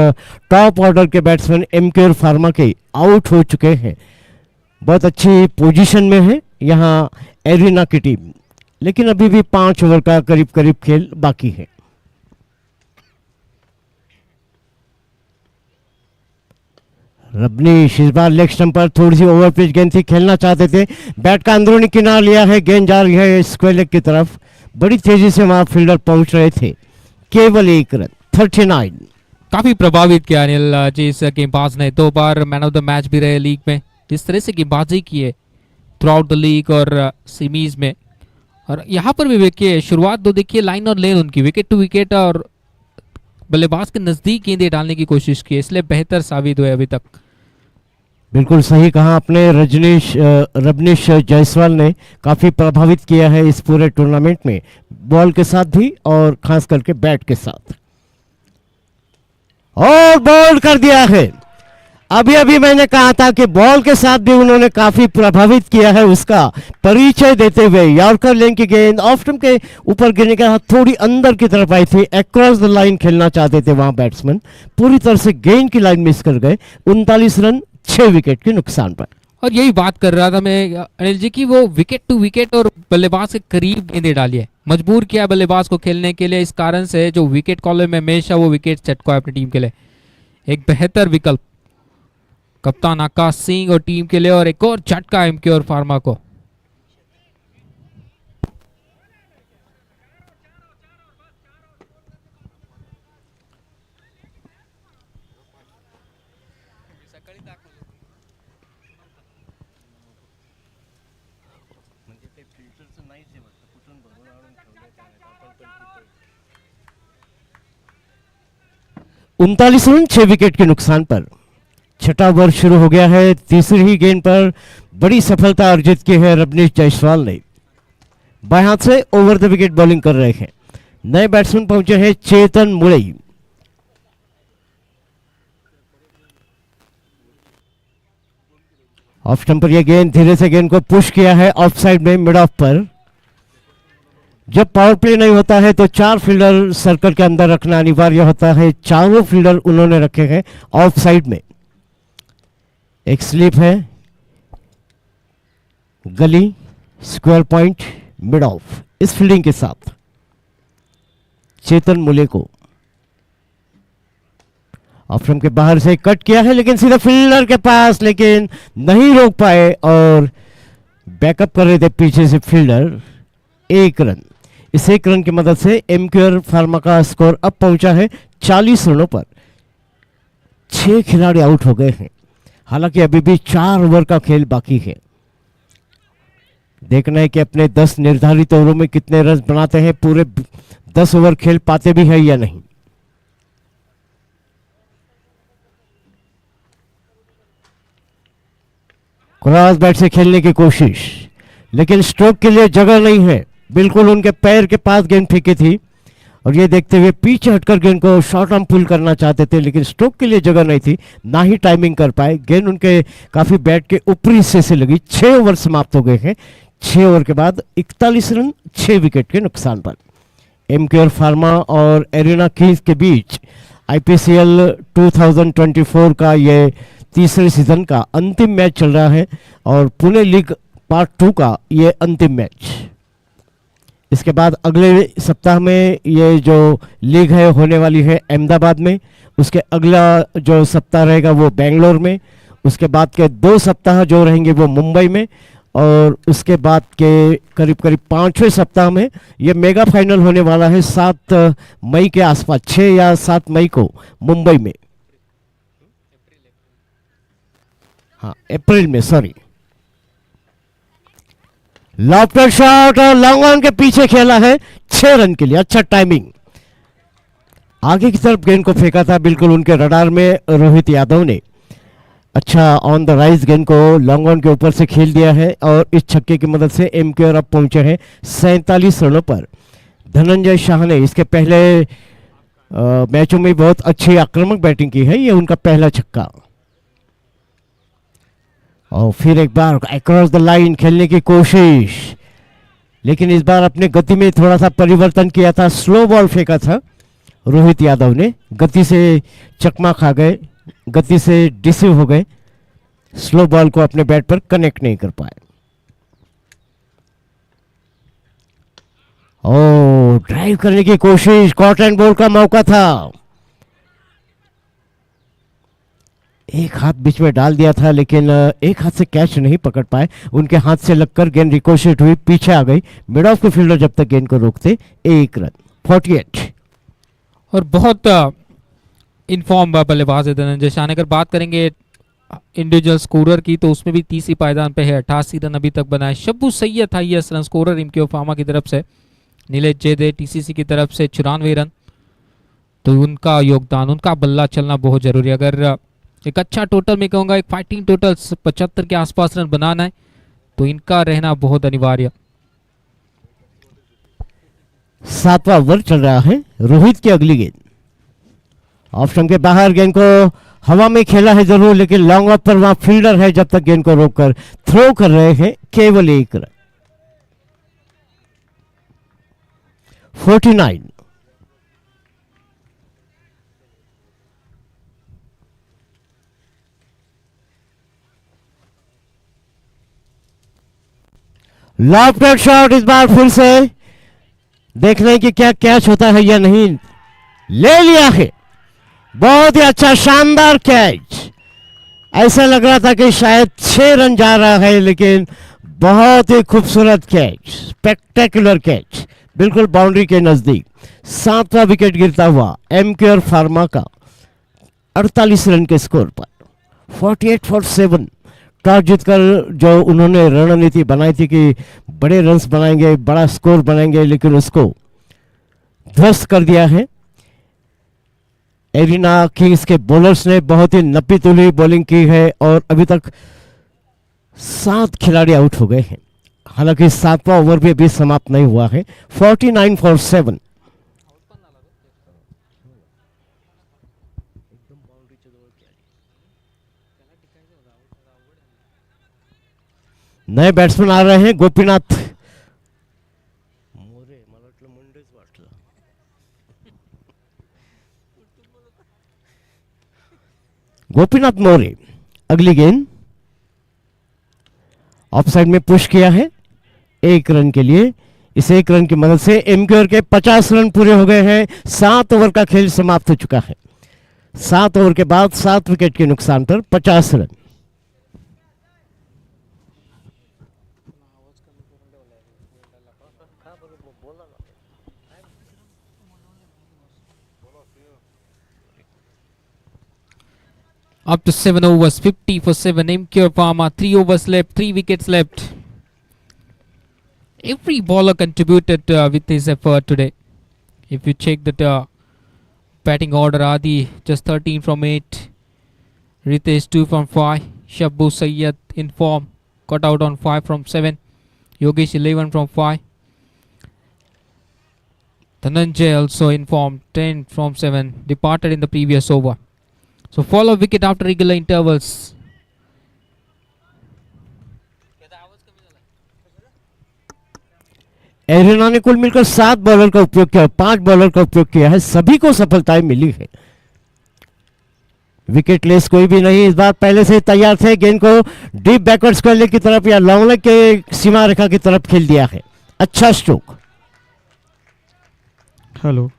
टॉप ऑर्डर के बैट्समैन एमक्यूआर फार्मा के आउट हो चुके हैं. बहुत अच्छी पोजीशन में है यहाँ एरिना की टीम, लेकिन अभी भी 5 ओवर का करीब करीब खेल बाकी है. रबनीश इस बार लेग स्टंप पर थोड़ी सी ओवर पिच गेंद थी, खेलना चाहते थे. बैट का अंदरूनी किनारा लिया है, गेंद जा रही है स्क्वायर लेग की तरफ. बड़ी तेजी से वहां फील्डर पहुंच रहे थे. केवल 1 रन 39. काफी प्रभावित किया अनिल जी इस गेंदबाज ने. 2 बार मैन ऑफ द मैच भी रहे लीग में. जिस तरह से गेंदबाजी की है थ्रू आउट द लीग और सीमीज में, और यहाँ पर भी देखिए शुरुआत तो देखिए लाइन और लेन उनकी विकेट टू विकेट और बल्लेबाज के नजदीक गेंदें डालने की कोशिश की, इसलिए बेहतर साबित हुए अभी तक. बिल्कुल सही कहा आपने. रबनीश जायसवाल ने काफी प्रभावित किया है इस पूरे टूर्नामेंट में, बॉल के साथ भी और खास करके बैट के साथ. और बॉल कर दिया है. अभी अभी मैंने कहा था कि बॉल के साथ भी उन्होंने काफी प्रभावित किया है, उसका परिचय देते हुए. यॉर्कर लेन की गेंद ऑफ स्टंप के ऊपर गिरने का थोड़ी अंदर की तरफ आई थी. अक्रॉस द लाइन खेलना चाहते थे वहां बैट्समैन, पूरी तरह से गेंद की लाइन मिस कर गए. 39 रन 6 विकेट के नुकसान पर. और यही बात कर रहा था मैं अनिल जी की, वो विकेट टू विकेट और बल्लेबाज के करीब गेंदें डाली है, मजबूर किया बल्लेबाज को खेलने के लिए. इस कारण से जो विकेट कॉलम में हमेशा वो विकेट चटको है अपनी टीम के लिए. एक बेहतर विकल्प कप्तान आकाश सिंह और टीम के लिए, और एक और झटका एमक्यूआर फार्मा को. उनतालीस रन 6 विकेट के नुकसान पर 6वां ओवर शुरू हो गया है. तीसरी ही गेंद पर बड़ी सफलता अर्जित की है रबनीश जायसवाल ने. बाएं हाथ से ओवर द विकेट बॉलिंग कर रहे हैं. नए बैट्समैन पहुंचे हैं चेतन मुरई. ऑफ स्टंप पर यह गेंद धीरे से गेंद को पुश किया है ऑफ साइड में मिड ऑफ पर. जब पावर प्ले नहीं होता है तो 4 फील्डर सर्कल के अंदर रखना अनिवार्य होता है. चारों फील्डर उन्होंने रखे हैं ऑफ साइड में. एक स्लिप है, गली, स्क्वायर पॉइंट, मिड ऑफ, इस फील्डिंग के साथ चेतन मुले को। ऑफ स्टंप के बाहर से कट किया है लेकिन सीधा फील्डर के पास, लेकिन नहीं रोक पाए और बैकअप कर रहे थे पीछे से फील्डर। 1 रन। इस 1 रन की मदद से एमक्यूआर फार्मा का स्कोर अब पहुंचा है 40 रनों पर। 6 खिलाड़ी आउट हो गए हैं, हालांकि अभी भी 4 ओवर का खेल बाकी है। देखना है कि अपने 10 निर्धारित ओवरों में कितने रन बनाते हैं, पूरे 10 ओवर खेल पाते भी है या नहीं। क्रॉस बैट से खेलने की कोशिश, लेकिन स्ट्रोक के लिए जगह नहीं है। बिल्कुल उनके पैर के पास गेंद फेंकी थी और ये देखते हुए पीछे हटकर गेंद को शॉर्ट आर्म पुल करना चाहते थे, लेकिन स्ट्रोक के लिए जगह नहीं थी, ना ही टाइमिंग कर पाए। गेंद उनके काफी बैट के ऊपरी हिस्से से लगी। 6 ओवर समाप्त हो गए हैं। 6 ओवर के बाद 41 रन 6 विकेट के नुकसान पर। एमक्यूआर फार्मा और एरिना किंग्स के बीच आईपीसीएल 2024 का ये तीसरे सीजन का अंतिम मैच चल रहा है और पुणे लीग पार्ट 2 का ये अंतिम मैच। इसके बाद अगले सप्ताह में ये जो लीग है होने वाली है अहमदाबाद में। उसके अगला जो सप्ताह रहेगा वो बेंगलोर में। उसके बाद के 2 सप्ताह जो रहेंगे वो मुंबई में। और उसके बाद के करीब करीब 5वें सप्ताह में ये मेगा फाइनल होने वाला है 7 मई के आसपास, 6 या 7 मई को मुंबई में। हाँ, अप्रैल में, सॉरी। लॉफ्टर शॉट और लॉन्ग ऑन के पीछे खेला है 6 रन के लिए। अच्छा टाइमिंग। आगे की तरफ गेंद को फेंका था बिल्कुल उनके रडार में रोहित यादव ने। अच्छा ऑन द राइज गेंद को लॉन्ग ऑन के ऊपर से खेल दिया है और इस छक्के की मदद से एमक्यूआर अब पहुंचे हैं 47 रनों पर। धनंजय शाह ने इसके पहले मैचों में बहुत अच्छी आक्रामक बैटिंग की है। ये उनका पहला छक्का। और फिर एक बार अक्रॉस द लाइन खेलने की कोशिश, लेकिन इस बार अपने गति में थोड़ा सा परिवर्तन किया था। स्लो बॉल फेंका था रोहित यादव ने, गति से चकमा खा गए, गति से डिसीव हो गए, स्लो बॉल को अपने बैट पर कनेक्ट नहीं कर पाए। ओ ड्राइव करने की कोशिश, कॉट एंड बॉल का मौका था। एक हाथ बीच में डाल दिया था लेकिन एक हाथ से कैच नहीं पकड़ पाए। उनके हाथ से लगकर गेंद रिकोशेट हुई, पीछे आ गई। मिड ऑफ के फील्डर जब तक गेंद को रोकते 1 रन। 48। और बहुत इनफॉर्म बल्लेबाज है धनंजय शाह। अगर बात करेंगे इंडिविजुअल स्कोरर की तो उसमें भी तीसरी पायदान पे है, 88 रन अभी तक बनाए। शब्बू सैयद था ये रन स्कोरर एमक्यूआर फार्मा की तरफ से। नीलेश जेदे टीसीसी की तरफ से 94 रन। तो उनका योगदान, उनका बल्ला चलना बहुत जरूरी है। अगर एक अच्छा टोटल में कहूँगा, एक फाइटिंग टोटल 75 के आसपास रन बनाना है तो इनका रहना बहुत अनिवार्य। 7वां ओवर चल रहा है। रोहित की अगली गेंद ऑफ स्टंप के बाहर, गेंद को हवा में खेला है जरूर, लेकिन लॉन्ग ऑफ पर वहां फील्डर है जब तक गेंद को रोककर थ्रो कर रहे हैं। केवल 1 रन। 49। लॉफ्टेड शॉट इस बार फिर से देख लें कि क्या कैच होता है या नहीं। ले लिया है, बहुत ही अच्छा शानदार कैच। ऐसा लग रहा था कि शायद 6 रन जा रहा है, लेकिन बहुत ही खूबसूरत कैच, स्पेक्टेकुलर कैच, बिल्कुल बाउंड्री के नजदीक। 7वां विकेट गिरता हुआ एमक्यूआर फार्मा का 48 रन के स्कोर पर। 48 फॉर 7। टॉस जीतकर जो उन्होंने रणनीति बनाई थी कि बड़े रन्स बनाएंगे, बड़ा स्कोर बनाएंगे, लेकिन उसको ध्वस्त कर दिया है। एरिना किंग्स के बॉलर्स ने बहुत ही नपी तुली बॉलिंग की है और अभी तक 7 खिलाड़ी आउट हो गए हैं। हालांकि 7वां ओवर भी अभी समाप्त नहीं हुआ है। 49 फॉर 7। नए बैट्समैन आ रहे हैं। गोपीनाथ मोरे। अगली गेंद ऑफ साइड में पुश किया है 1 रन के लिए। इस एक रन की मदद से एमक्यूआर के 50 रन पूरे हो गए हैं। 7 ओवर का खेल समाप्त हो चुका है। 7 ओवर के बाद 7 विकेट के नुकसान पर 50 run. Up to 7 overs, 50 for 7. MQ Pharma, 3 overs left, 3 wickets left. Every bowler contributed with his effort today. If you check that batting order, Adi just 13 from 8, Ritesh 2 from 5, Shabbu Sayyad in form, got out on 5 from 7, Yogesh 11 from 5, Dhananjay also in form, 10 from 7, departed in the previous over. So follow wicket after regular intervals. Arena ने कुल मिलकर 7 bowler का उपयोग किया, 5 bowler का उपयोग किया है, सभी को सफलताएं मिली है। विकेट लेस कोई भी नहीं, इस बार पहले से तैयार थे। गेंद को डीप बैकवर्ड स्क्वायर लेग की तरफ या लॉन्ग लेग के सीमा रेखा की तरफ खेल दिया है। अच्छा स्ट्रोक। Hello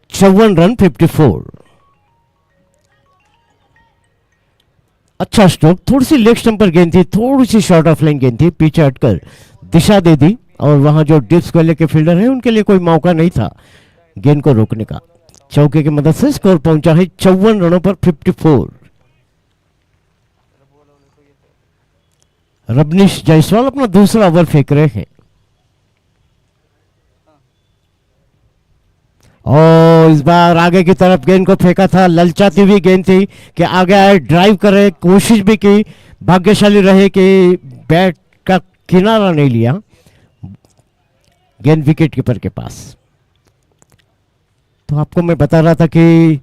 54 run 54। अच्छा स्ट्रोक। थोड़ी सी लेग स्टंप पर गेंद थी, थोड़ी सी शॉर्ट ऑफ लाइन गेंद थी, पीछे हटकर दिशा दे दी और वहां जो डीप स्क्वायर लेग के फील्डर हैं उनके लिए कोई मौका नहीं था गेंद को रोकने का। चौके की मदद से स्कोर पहुंचा है 54 रनों पर 54। रबनीश जायसवाल अपना दूसरा ओवर फेंक रहे हैं और इस बार आगे की तरफ गेंद को फेंका था। ललचाती हुई गेंद थी कि आगे आए, ड्राइव करे, कोशिश भी की, भाग्यशाली रहे कि बैट का किनारा नहीं लिया। गेंद विकेट कीपर के पास। तो आपको मैं बता रहा था कि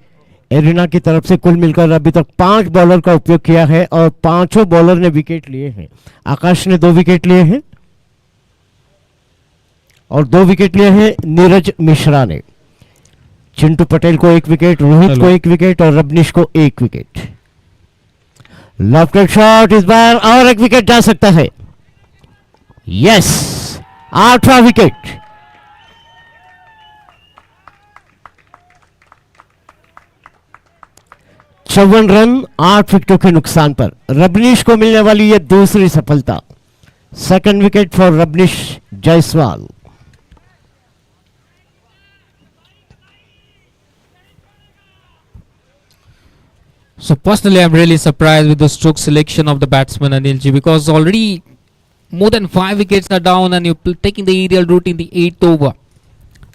एरिना की तरफ से कुल मिलकर अभी तक 5 बॉलर का उपयोग किया है और 5 बॉलर ने विकेट लिए हैं। आकाश ने 2 विकेट लिए हैं और 2 विकेट लिए हैं नीरज मिश्रा ने। चिंटू पटेल को 1 विकेट, रोहित को 1 विकेट और रबनीश को 1 विकेट। लेफ्ट शॉट, इस बार और 1 विकेट जा सकता है। यस, 8वां विकेट। चौवन रन 8 विकेटों के नुकसान पर रबनीश को मिलने वाली यह दूसरी सफलता। Second wicket for Rabnish Jaiswal. So personally, I'm really surprised with the stroke selection of the batsman Anilji, because already more than 5 wickets are down and you're taking the aerial route in the 8th over.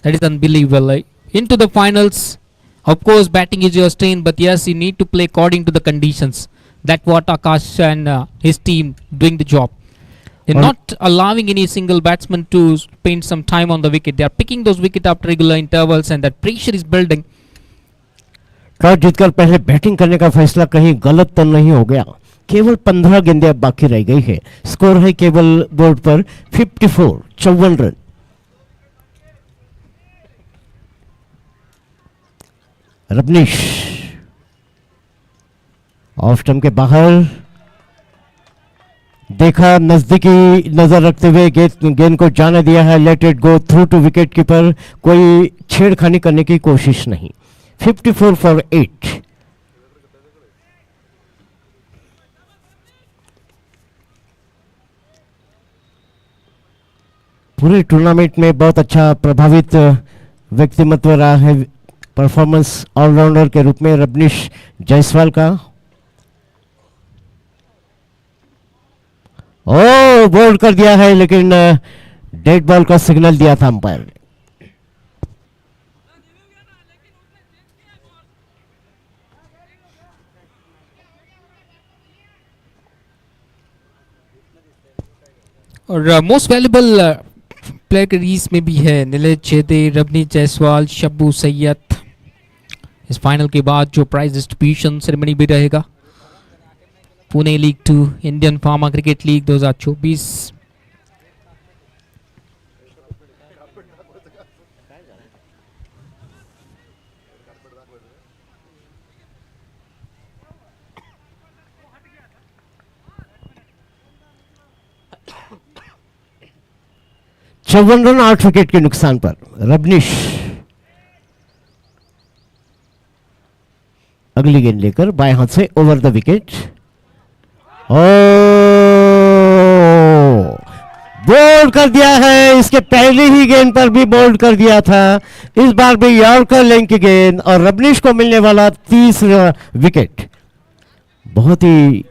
That is unbelievable. Like, into the finals, of course, batting is your strain, but yes, you need to play according to the conditions. That's what Akash and his team doing the job. They're not allowing any single batsman to spend some time on the wicket. They are picking those wickets after regular intervals, and that pressure is building. Toss जीतकर पहले batting करने का फैसला कहीं गलत तो नहीं हो गया। केवल 15 गेंदें अब बाकी रह गई है। स्कोर है केवल बोर्ड पर 54, 54 रन। रबनीश ऑफ स्टंप के बाहर देखा, नजदीकी नजर रखते हुए गेंद को जाने दिया है। Let it go through to wicket keeper. कोई छेड़खानी करने की कोशिश नहीं। 54 for 8। पूरे टूर्नामेंट में बहुत अच्छा प्रभावित व्यक्तिमत्व रहा है परफॉर्मेंस ऑलराउंडर के रूप में रबनीश जायसवाल का। ओ बोल्ड कर दिया है, लेकिन डेड बॉल का सिग्नल दिया था अंपायर ने। और मोस्ट वैल्यूबल प्लेयर के रीस में भी है नीलेश चेते, रबनीश जायसवाल, शब्बू सैयद। इस फाइनल के बाद जो प्राइज डिस्ट्रीब्यूशन सेरेमनी भी रहेगा Pune league 2 Indian pharma cricket league 2024। 54 run 8 wicket के नुकसान पर। रबनीश अगली गेंद लेकर बाएं हाथ से ओवर द विकेट। बोल्ड कर दिया है, इसके पहले ही गेंद पर भी बोल्ड कर दिया था, इस बार भी यॉर्कर लेंथ की गेंद और रबनीश को मिलने वाला तीसरा विकेट। बहुत ही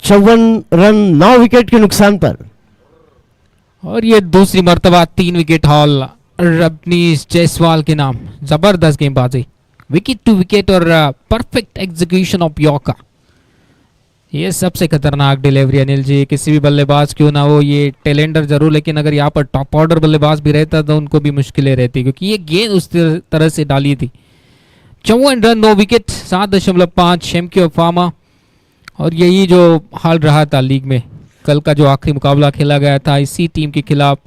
54 रन 9 विकेट के नुकसान पर। और ये दूसरी मर्तबा 3 विकेट हॉल रबनीश जायसवाल के नाम। जबरदस्त गेंदबाजी, विकेट टू विकेट और परफेक्ट एग्जीक्यूशन ऑफ यॉर्कर। ये सबसे खतरनाक डिलीवरी अनिल जी, किसी भी बल्लेबाज क्यों ना हो, ये टेलेंडर जरूर, लेकिन अगर यहाँ पर टॉप ऑर्डर बल्लेबाज भी रहता तो उनको भी मुश्किलें रहती, क्योंकि ये गेंद उस तरह से डाली थी। 54 रन 9 विकेट 7.5 शेमक्यो फार्मा। और यही जो हाल रहा था लीग में, कल का जो आखिरी मुकाबला खेला गया था इसी टीम के खिलाफ,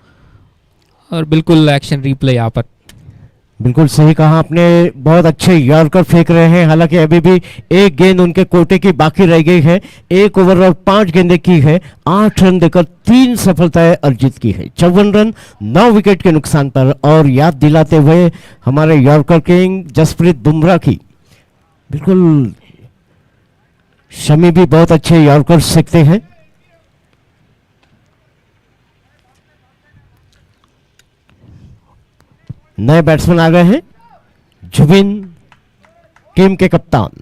और बिल्कुल एक्शन रिप्ले यहाँ पर। बिल्कुल सही कहा आपने, बहुत अच्छे यॉर्कर फेंक रहे हैं। हालांकि अभी भी एक गेंद उनके कोटे की बाकी रह गई है। 1 ओवर और 5 गेंदें की है, 8 रन देकर 3 सफलताएं अर्जित की है। 54 रन 9 विकेट के नुकसान पर। और याद दिलाते हुए हमारे यॉर्कर किंग जसप्रीत बुमराह की, बिल्कुल शमी भी बहुत अच्छे यॉर्कर सीखते हैं। नए बैट्समैन आ गए हैं, जुबिन टीम के कप्तान।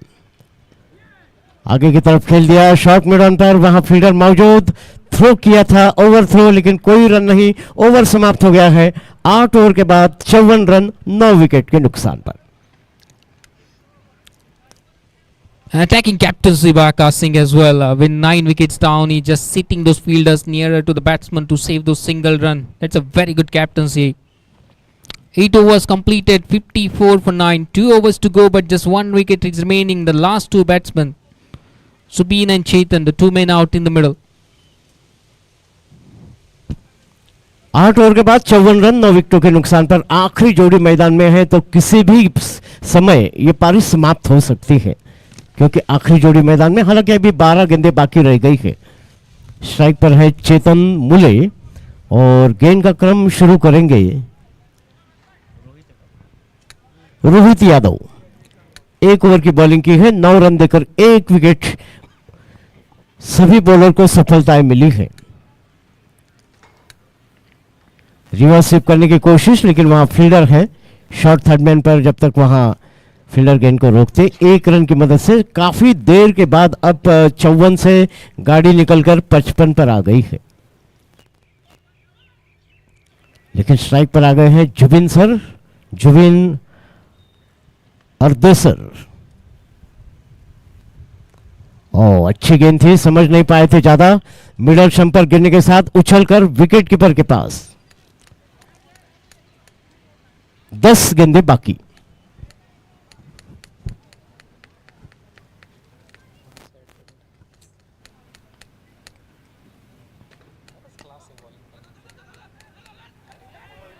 आगे की तरफ खेल दिया, शॉर्ट मिड ऑन पर, वहां फील्डर मौजूद, थ्रो किया था, ओवर थ्रो, लेकिन कोई रन नहीं, ओवर समाप्त हो गया है। 8 ओवर के बाद 54 रन 9 विकेट के नुकसान पर। Attacking captain Sibaka Singh as well. With 9 wickets down, he just sitting those fielders nearer to the batsman to save those single run. That's a very good captaincy. 8 overs completed, 54 for 9. 2 overs to go, but just 1 wicket is remaining. The last 2 batsmen, Subin and Chetan, the 2 men out in the middle. 8 over के बाद 54 run 9 विकेटों के नुकसान पर। आखिरी जोड़ी मैदान में है तो किसी भी समय ये पारी समाप्त हो सकती है, क्योंकि आखिरी जोड़ी मैदान में। हालांकि अभी 12 गेंदें बाकी रह गई है। स्ट्राइक पर है चेतन मुले और गेंद का क्रम शुरू करेंगे रोहित यादव। 1 ओवर की बॉलिंग की है, 9 रन देकर 1 विकेट। सभी बॉलर को सफलताएं मिली है। रिवर्स स्वीप करने की कोशिश, लेकिन वहां फील्डर है शॉर्ट थर्ड मैन पर। जब तक वहां फील्डर गेंद को रोकते, 1 रन की मदद से काफी देर के बाद अब 54 से गाड़ी निकलकर 55 पर आ गई है। लेकिन स्ट्राइक पर आ गए हैं जुबिन सर, जुबिन और देसर। ओ अच्छी गेंद थी, समझ नहीं पाए थे ज्यादा। मिडल स्टंप पर गिरने के साथ उछलकर विकेट कीपर के पास। 10 गेंदें बाकी।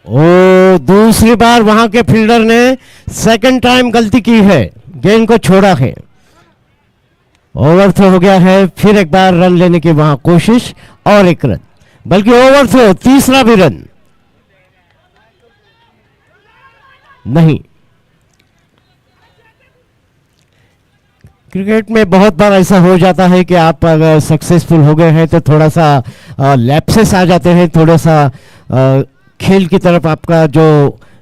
ओ दूसरी बार वहां के फील्डर ने सेकंड टाइम गलती की है, गेंद को छोड़ा है, ओवर थ्रो हो गया है। फिर एक बार रन लेने की वहां कोशिश और 1 रन, बल्कि ओवर थ्रो, तीसरा भी रन नहीं। क्रिकेट में बहुत बार ऐसा हो जाता है कि आप अगर सक्सेसफुल हो गए हैं तो थोड़ा सा लैप्सेस आ जाते हैं, थोड़ा सा खेल की तरफ आपका जो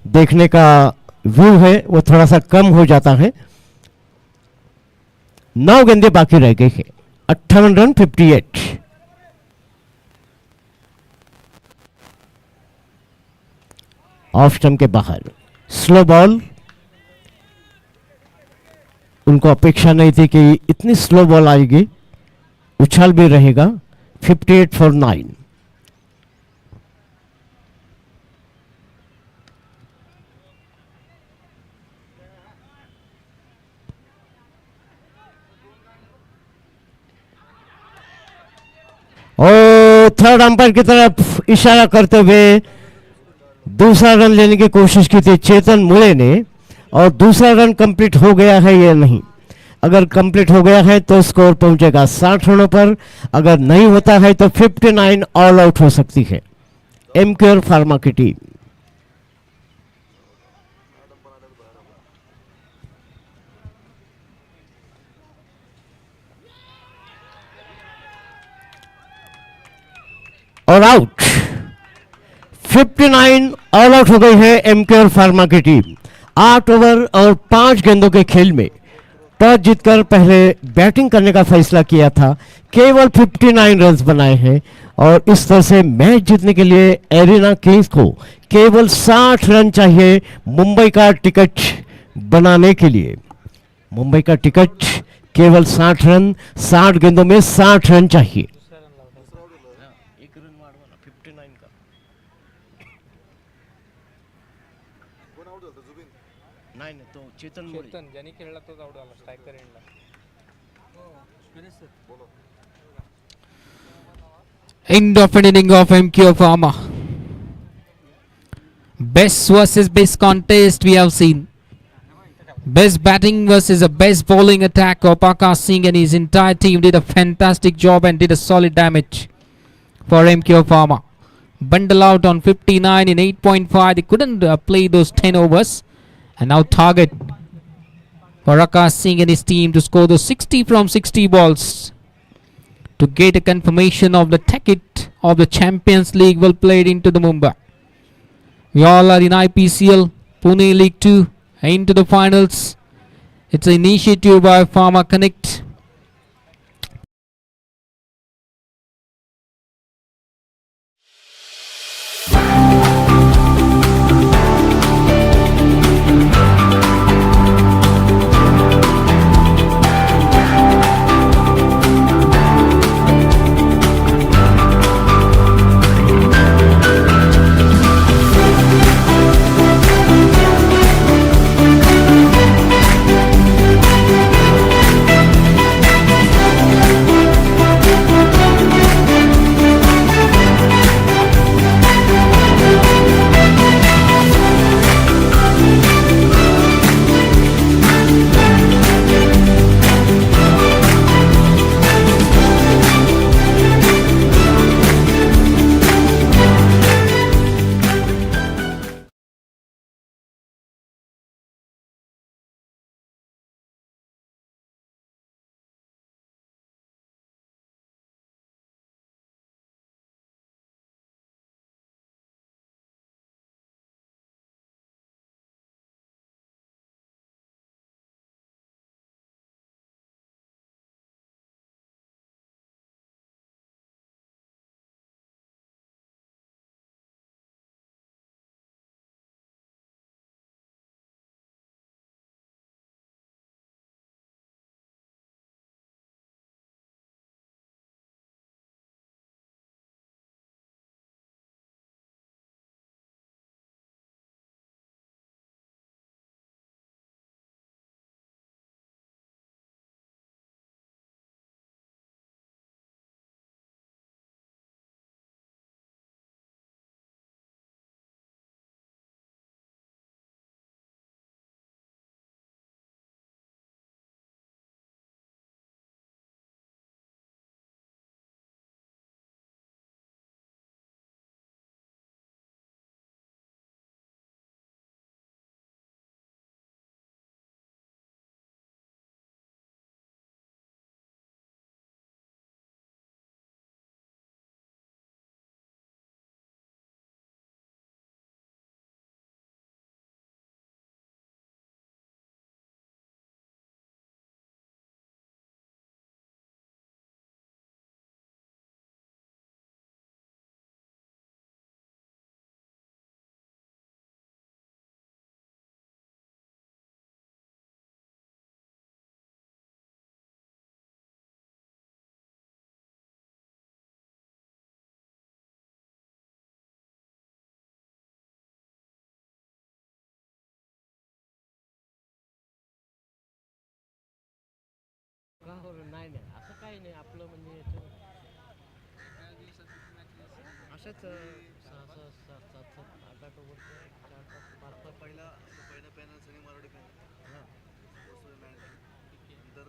देखने का व्यू है वो थोड़ा सा कम हो जाता है। 9 गेंदें बाकी रह गई है। 58 रन 58। ऑफ स्टंप के बाहर स्लो बॉल। उनको अपेक्षा नहीं थी कि इतनी स्लो बॉल आएगी, उछाल भी रहेगा। 58 फॉर 9। और थर्ड अंपायर की तरफ इशारा करते हुए दूसरा रन लेने की कोशिश की थी चेतन मुले ने, और दूसरा रन कंप्लीट हो गया है या नहीं। अगर कंप्लीट हो गया है तो स्कोर पहुंचेगा 60 रनों पर, अगर नहीं होता है तो 59 ऑल आउट हो सकती है एमक्यूआर फार्मा की टीम। और आउट, 59 ऑल आउट हो गई है एमक्यूआर फार्मा की टीम। 8 ओवर और 5 गेंदों के खेल में टॉस जीतकर पहले बैटिंग करने का फैसला किया था, केवल 59 रन्स बनाए हैं और इस तरह से मैच जीतने के लिए एरिना किंग्स को केवल 60 रन चाहिए मुंबई का टिकट बनाने के लिए। मुंबई का टिकट केवल 60 रन, 60 गेंदों में 60 रन चाहिए। ज्यांनी खेळला तोच आउट झाला स्ट्रायकर एंडला. End of an inning of MQ Pharma. Best versus best contest we have seen. Best batting versus a best bowling attack of Akash Singh and his entire team did a fantastic job and did a solid damage for MQ Pharma. Bundle out on 59 in 8.5. They couldn't play those 10 overs. And now target for Akash Singh and his team to score those 60 from 60 balls to get a confirmation of the ticket of the Champions League will played into the Mumbai. We all are in IPCL Pune League 2 into the finals. It's an initiative by Pharma Connect. नाही नाही असं काही नाही आपलं म्हणजे असंच 6-7 over पहिला panel सगळे मराठी पॅनल हां नंतर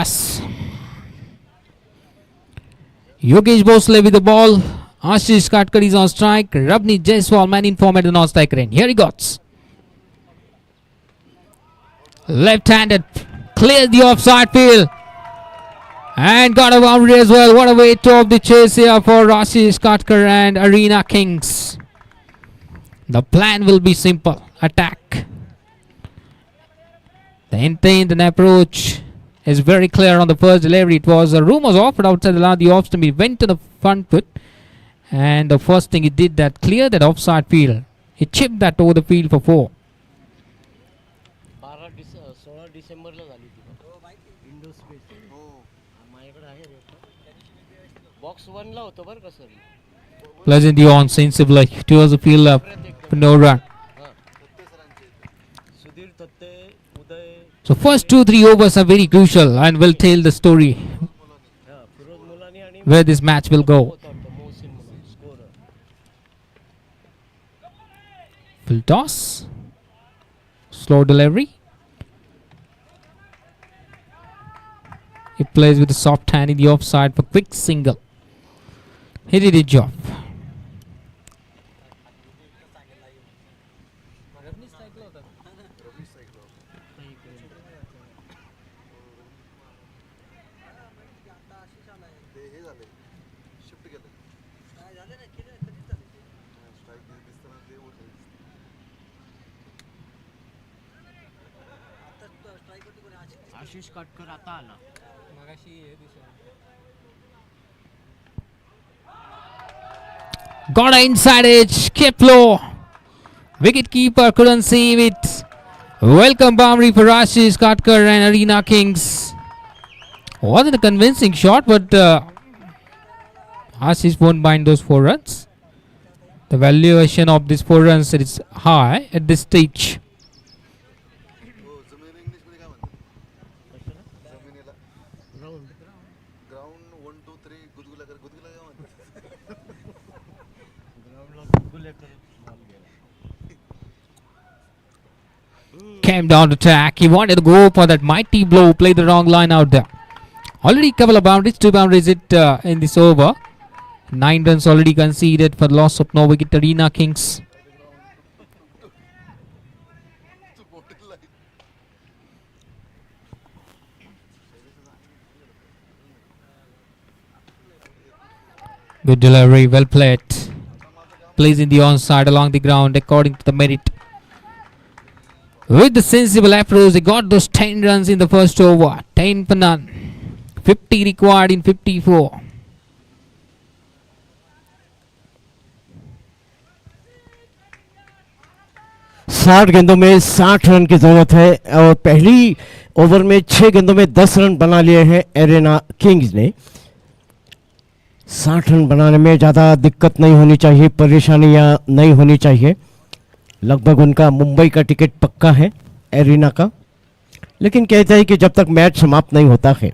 pass. Yogesh Bhosle with the ball. Ashish Katkar is on strike. Rabni Jaiswal man in form at the non-strike range. Here he goes. Left-handed. Clears the offside field. And got a boundary as well. What a way to of the chase here for Ashish Katkar and Arena Kings. The plan will be simple. Attack. The intent and approach is very clear on the first delivery. It was a room was offered outside the line. The off stump. He went to the front foot. And the first thing he did that clear that offside field. He chipped that over the field for 4. 16 डिसेंबरला झाली ती Indo space माझ्याकडे आहे box 1 ला होतं बरं का sir Pleasantly on sensibly towards the field up for no run. Sudhir तत्ते उदय So first 2-3 overs are very crucial and will tell the story Firoz Mulani आणि where this match will go. Mohsin म्हणून scorer Full toss. Slow delivery. He plays with a soft hand in the offside for quick single. He did his job. Ashish काटकर आता आला Got an inside edge. Kept low. Wicket keeper couldn't save it. Welcome boundary for Ashish Katkar and Arena Kings. Wasn't a convincing shot, but Ashish won't bind those 4 runs. The valuation of these 4 runs is high at this stage. Came down to attack. He wanted to go for that mighty blow. Played the wrong line out there. Already a couple of boundaries. 2 boundaries in this over. 9 runs already conceded for loss of no wicket. Arena Kings. Good delivery. Well played. Plays in the onside along the ground according to the merit. With the sensible approach, they got those 10 runs in the first over. 10 for none. 50 required in 54. साठ गेंदों में 60 run की जरूरत है और पहली over में 6 गेंदों में 10 रन बना लिए हैं एरेना किंग्स ने 60 रन बनाने में ज़्यादा दिक्कत नहीं होनी चाहिए परेशानियां नहीं होनी चाहिए लगभग उनका मुंबई का टिकट पक्का है एरिना का लेकिन कहता है कि जब तक मैच समाप्त नहीं होता है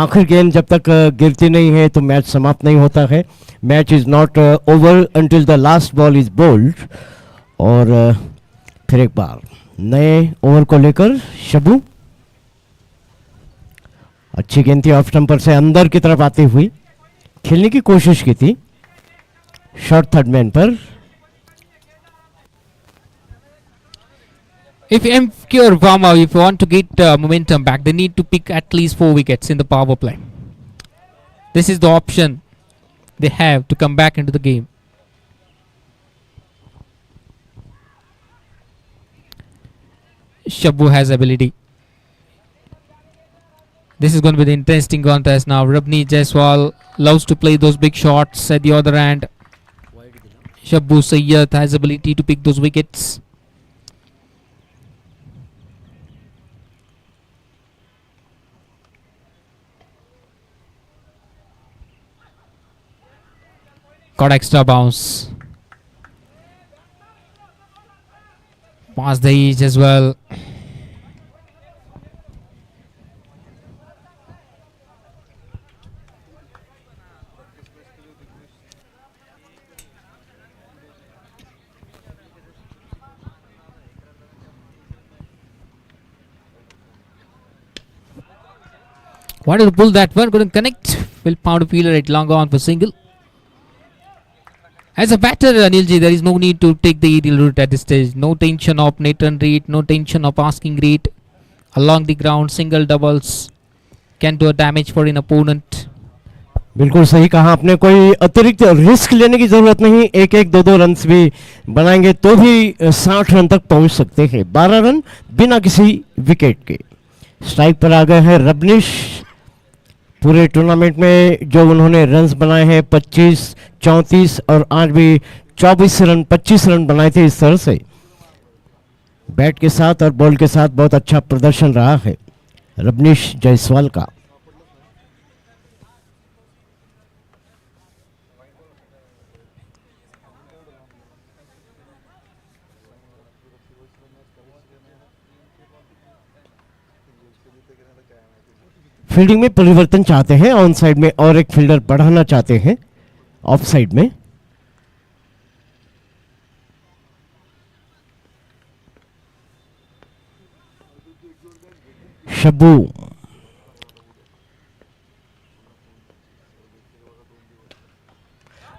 आखिर गेंद जब तक गिरती नहीं है तो मैच समाप्त नहीं होता है match is not over until the last ball is bowled और फिर एक बार नए ओवर को लेकर शबू अच्छी गेंद थी ऑफ स्टंपर से अंदर की तरफ आती हुई खेलने की कोशिश की थी शॉर्ट थर्ड मैन पर If MK or Varma, if you want to get momentum back, they need to pick at least 4 wickets in the power play. This is the option they have to come back into the game. Shabu has ability. This is going to be the interesting contest now. Rabni Jaiswal loves to play those big shots at the other end. Shabu Sayyad has ability to pick those wickets. Got extra bounce. Past the edge as well. Wanted to pull that one, couldn't connect. Will pound a fielder at long on for single. As a batter, Anilji, there is no need to take the aerial route at this stage. No tension of net run rate, no tension of asking rate. Along the ground, single doubles can do a damage for an opponent. बिल्कुल सही कहा आपने, कोई अतिरिक्त risk लेने की जरूरत नहीं, एक एक दो दो रन भी बनाएंगे तो भी 60 रन तक पहुंच सकते हैं। 12 रन बिना किसी विकेट के। स्ट्राइक पर आ गए हैं रबनीश। पूरे टूर्नामेंट में जो उन्होंने रन्स बनाए हैं 25, 34 और आज भी 24 रन 25 रन बनाए थे। इस तरह से बैट के साथ और बॉल के साथ बहुत अच्छा प्रदर्शन रहा है रबनीश जायसवाल का। फील्डिंग में परिवर्तन चाहते हैं, ऑन साइड में और एक फील्डर बढ़ाना चाहते हैं ऑफ साइड में। शब्बू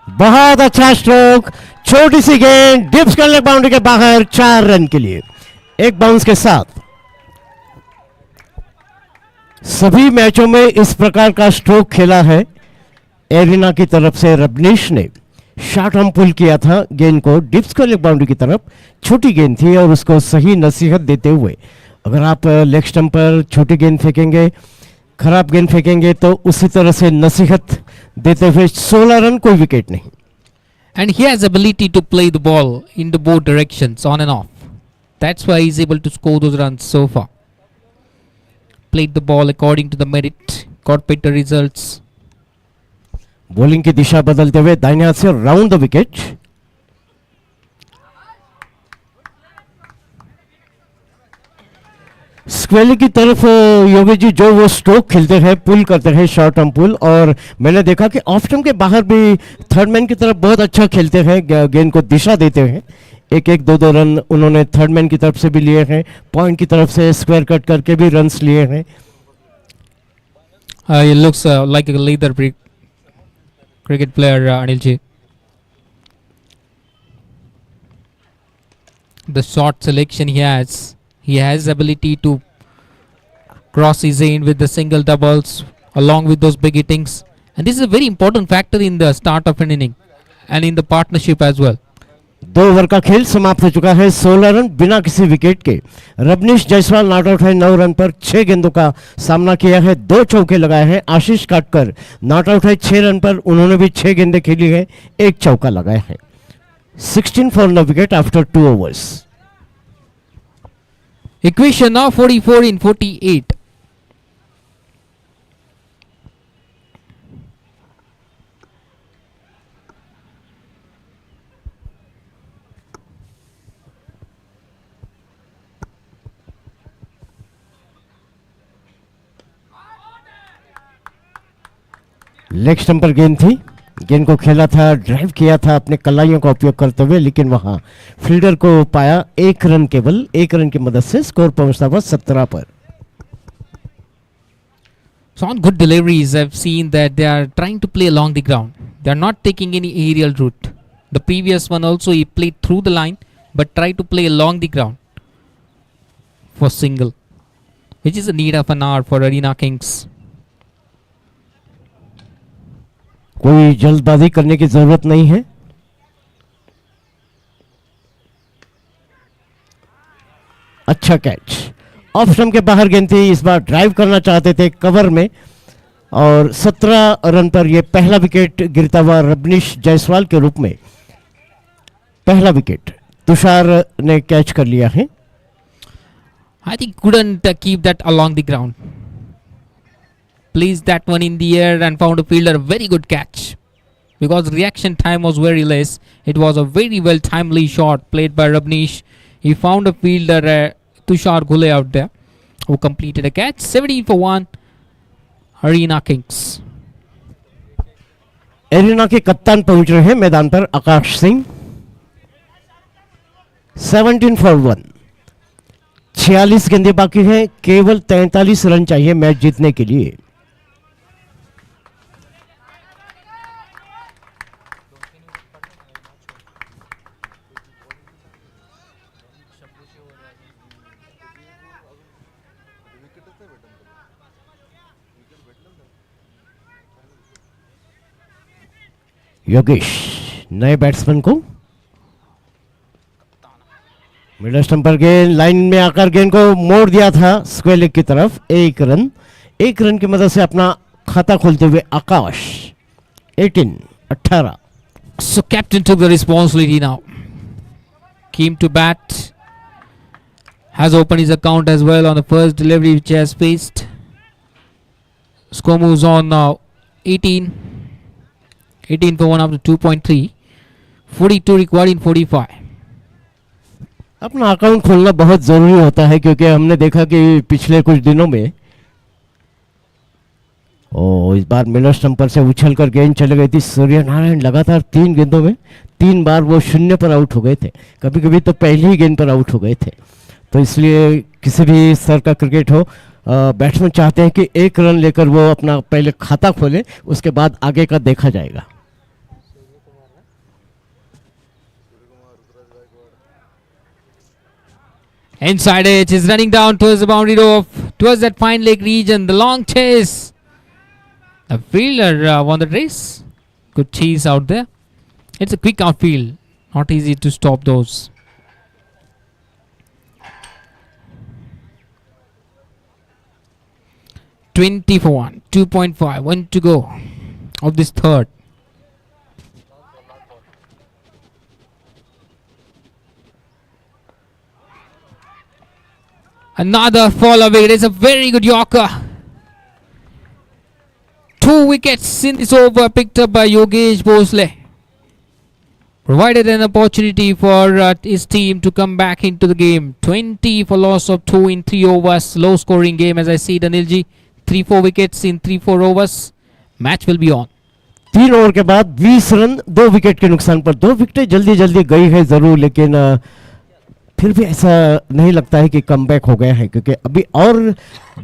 बहुत अच्छा स्ट्रोक, छोटी सी गेंद, डिप्स कर ले बाउंड्री के बाहर, 4 रन के लिए एक बाउंस के साथ। सभी मैचों में इस प्रकार का स्ट्रोक खेला है एरिना की तरफ से। रबनीश ने शॉर्ट आर्म पुल किया था गेंद को डिप्स कर ले बाउंड्री की तरफ, छोटी गेंद थी और उसको सही नसीहत देते हुए, अगर आप लेग स्टंप पर छोटी गेंद फेंकेंगे, खराब गेंद फेंकेंगे तो उसी तरह से नसीहत देते हुए 16 रन, कोई विकेट नहीं। And he has ability to play the ball in the both directions, on and off. That's why he's able to score those runs so far. Played the ball according to the merit, got better results. Bowling की दिशा बदलते हुए दाहिने हाथ से round the wicket. स्क्वेली की तरफ योगी जी जो वो स्ट्रोक खेलते हैं, पुल करते हैं, शॉर्ट आर्म पुल, और मैंने देखा कि ऑफ स्टंप के बाहर भी थर्ड मैन की तरफ बहुत अच्छा खेलते हैं, गेंद को दिशा देते हैं। एक एक दो दो रन उन्होंने थर्ड मैन की तरफ से भी लिए हैं, पॉइंट की तरफ से स्क्वायर कट करके भी रन्स लिए हैं। He looks like a leader cricket player, Anil ji. The short selection he has ability to cross his aim with the single doubles along with those big hittings, and this is a very important factor in the start of an inning and in the partnership as well. 2 over का खेल समाप्त हो चुका है, 16 run बिना किसी wicket के। रबनीश Jaiswal not out है 9 रन पर, 6 गेंदों का सामना किया है, 2 चौके लगाए हैं। आशीष काटकर नॉट आउट है 6 रन पर, उन्होंने भी 6 गेंदें खेली है, 1 चौका लगाया है। 16 for no wicket after 2 overs. Equation now 44 in 48. Leg stump पर गेंद थी, गेंद को खेला था, ड्राइव किया था अपने कलाइयों का उपयोग करते हुए, लेकिन वहां फील्डर को पाया। 1 रन, केवल 1 रन की मदद से स्कोर पहुंचता हुआ 17 पर। So on good deliveries, I've seen that they are trying to play along the ground. They are not taking any aerial route. The previous one also he played through the line, but tried to play along the ground for single, which is a need of an hour for Arena Kings. कोई जल्दबाजी करने की जरूरत नहीं है। अच्छा catch, off stump के बाहर गेंद थी, इस बार ड्राइव करना चाहते थे कवर में, और 17 रन पर यह पहला विकेट गिरता हुआ रबनीश जायसवाल के रूप में पहला विकेट तुषार ने कैच कर लिया है। I think couldn't keep that along the ground. Placed that one in the air and found a fielder. Very good catch. Because reaction time was very less. It was a very well timely shot played by Rajneesh. He found a fielder, Tushar Ghule out there, who completed a catch. 17 for 1. Arena Kings. Arena के कप्तान पहुंच रहे हैं मैदान पर, Akash Singh. 17 for 1। 46 गेंदें बाकी हैं, केवल 43 रन चाहिए मैच जीतने के लिए। योगेश नए बैट्समैन को मिडल स्टंप पर गेंद लाइन में आकर गेंद को मोड़ दिया था स्क्वायर लेग की तरफ। एक रन की मदद से अपना खाता खोलते हुए आकाश 18. So captain took the responsibility now. Came to bat. Has opened his account as well on the first delivery which he has faced. Score moves on now. 18 for 1 after 2.3. 42 required in 45. अपना account खोलना बहुत जरूरी होता है क्योंकि हमने देखा कि पिछले कुछ दिनों में इस बार मिडल स्टंपर से उछल कर गेंद चले गई थी सूर्य नारायण। लगातार 3 गेंदों में 3 बार वो शून्य पर आउट हो गए थे, कभी कभी तो पहली ही गेंद पर आउट हो गए थे। तो इसलिए किसी भी स्तर का क्रिकेट हो, बैट्समैन चाहते हैं कि 1 रन लेकर वो अपना पहले खाता खोले, उसके बाद आगे का देखा जाएगा। Inside edge is running down towards the boundary rope, towards that fine leg region. The long chase. The fielder won the race. Good chase out there. It's a quick outfield. Not easy to stop those. $20 for 1. 2.5. 1 to go of this third. Another fall away. It is a very good Yorker. 2 wickets in this over picked up by Yogesh Bhosle. Provided an opportunity for his team to come back into the game. 20 for loss of 2 in 3 overs. Low scoring game as I see it, Anilji. 3-4 wickets in 3-4 overs. Match will be on. 3 over के बाद 20 run 2 wicket के नुकसान पर। 2 विकेटें जल्दी जल्दी गई है जरूर, लेकिन फिर भी ऐसा नहीं लगता है कि कमबैक हो गया है, क्योंकि अभी और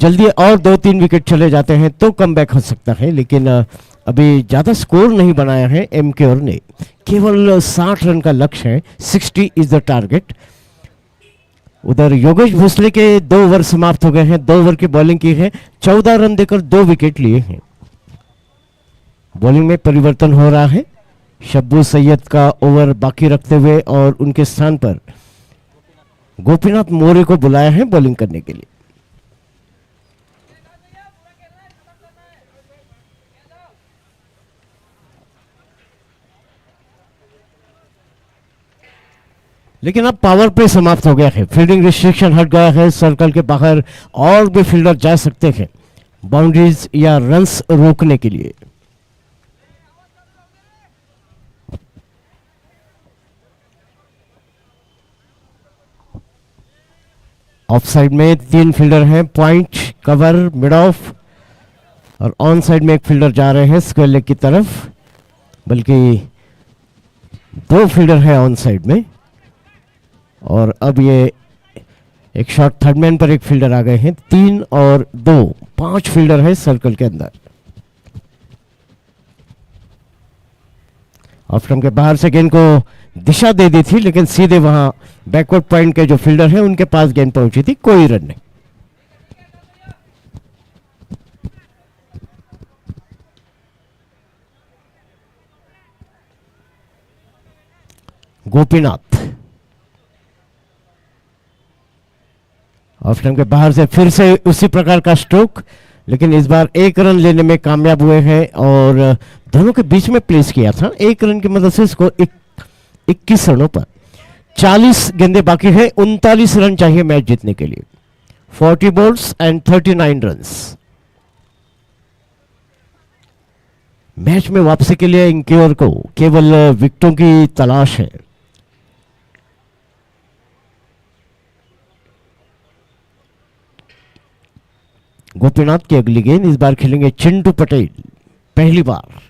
जल्दी और 2-3 विकेट चले जाते हैं तो कमबैक हो सकता है। लेकिन अभी ज़्यादा स्कोर नहीं बनाया है एमकेआर ने, केवल 60 रन का लक्ष्य है। 60 इज द टारगेट। उधर योगेश भोसले के 2 ओवर समाप्त हो गए हैं। 2 ओवर की बॉलिंग की है, 14 रन देकर 2 विकेट लिए हैं। बॉलिंग में परिवर्तन हो रहा है। शब्बू सैयद का ओवर बाकी रखते हुए और उनके स्थान पर गोपीनाथ मौर्य को बुलाया है बॉलिंग करने के लिए। लेकिन अब पावर प्ले समाप्त हो गया है। फील्डिंग रिस्ट्रिक्शन हट गया है। सर्कल के बाहर और भी फील्डर जा सकते हैं बाउंड्रीज या रन्स रोकने के लिए। ऑफ साइड में 3 फील्डर हैं, पॉइंट, कवर, मिड ऑफ, और ऑन साइड में एक फील्डर जा रहे हैं स्क्वायर लेग की तरफ, बल्कि 2 फील्डर हैं ऑन साइड में। और अब ये एक शॉट थर्ड मैन पर एक फील्डर आ गए हैं। 3 और 2 5 फील्डर है सर्कल के अंदर। ऑफ स्टंप के बाहर से गेंद को दिशा दे दी थी, लेकिन सीधे वहां बैकवर्ड पॉइंट के जो फील्डर है उनके पास गेंद पहुंची थी। कोई रन नहीं। गोपीनाथ ऑफ स्टंप के बाहर से फिर से उसी प्रकार का स्ट्रोक, लेकिन इस बार 1 रन लेने में कामयाब हुए हैं और दोनों के बीच में प्लेस किया था। 1 रन की मदद से इसको 21 रनों पर। 40 गेंदें बाकी है। 39 रन चाहिए मैच जीतने के लिए। 40 बॉल्स एंड 39 रन्स। मैच में वापसी के लिए एमकेआर को केवल विकेटों की तलाश है। गोपीनाथ की अगली गेंद, इस बार खेलेंगे चिंटू पटेल पहली बार।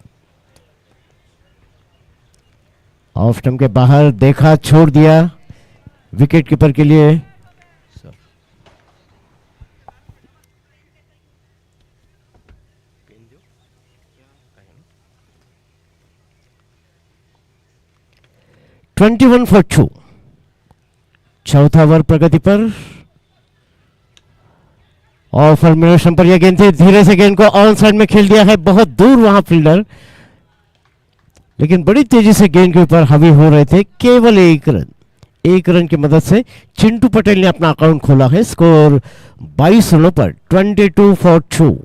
ऑफ स्टंप के बाहर देखा, छोड़ दिया विकेट कीपर के लिए। (21 for 2) चौथा ओवर प्रगति पर। और फॉर्मेशन पर यह गेंद थी, धीरे से गेंद को ऑन साइड में खेल दिया है, बहुत दूर वहां फील्डर। लेकिन बड़ी तेजी से गेंद के ऊपर हावी हो रहे थे। केवल एक रन की मदद से चिंटू पटेल ने अपना अकाउंट खोला है। स्कोर 22 रनों पर 22 फॉर 2।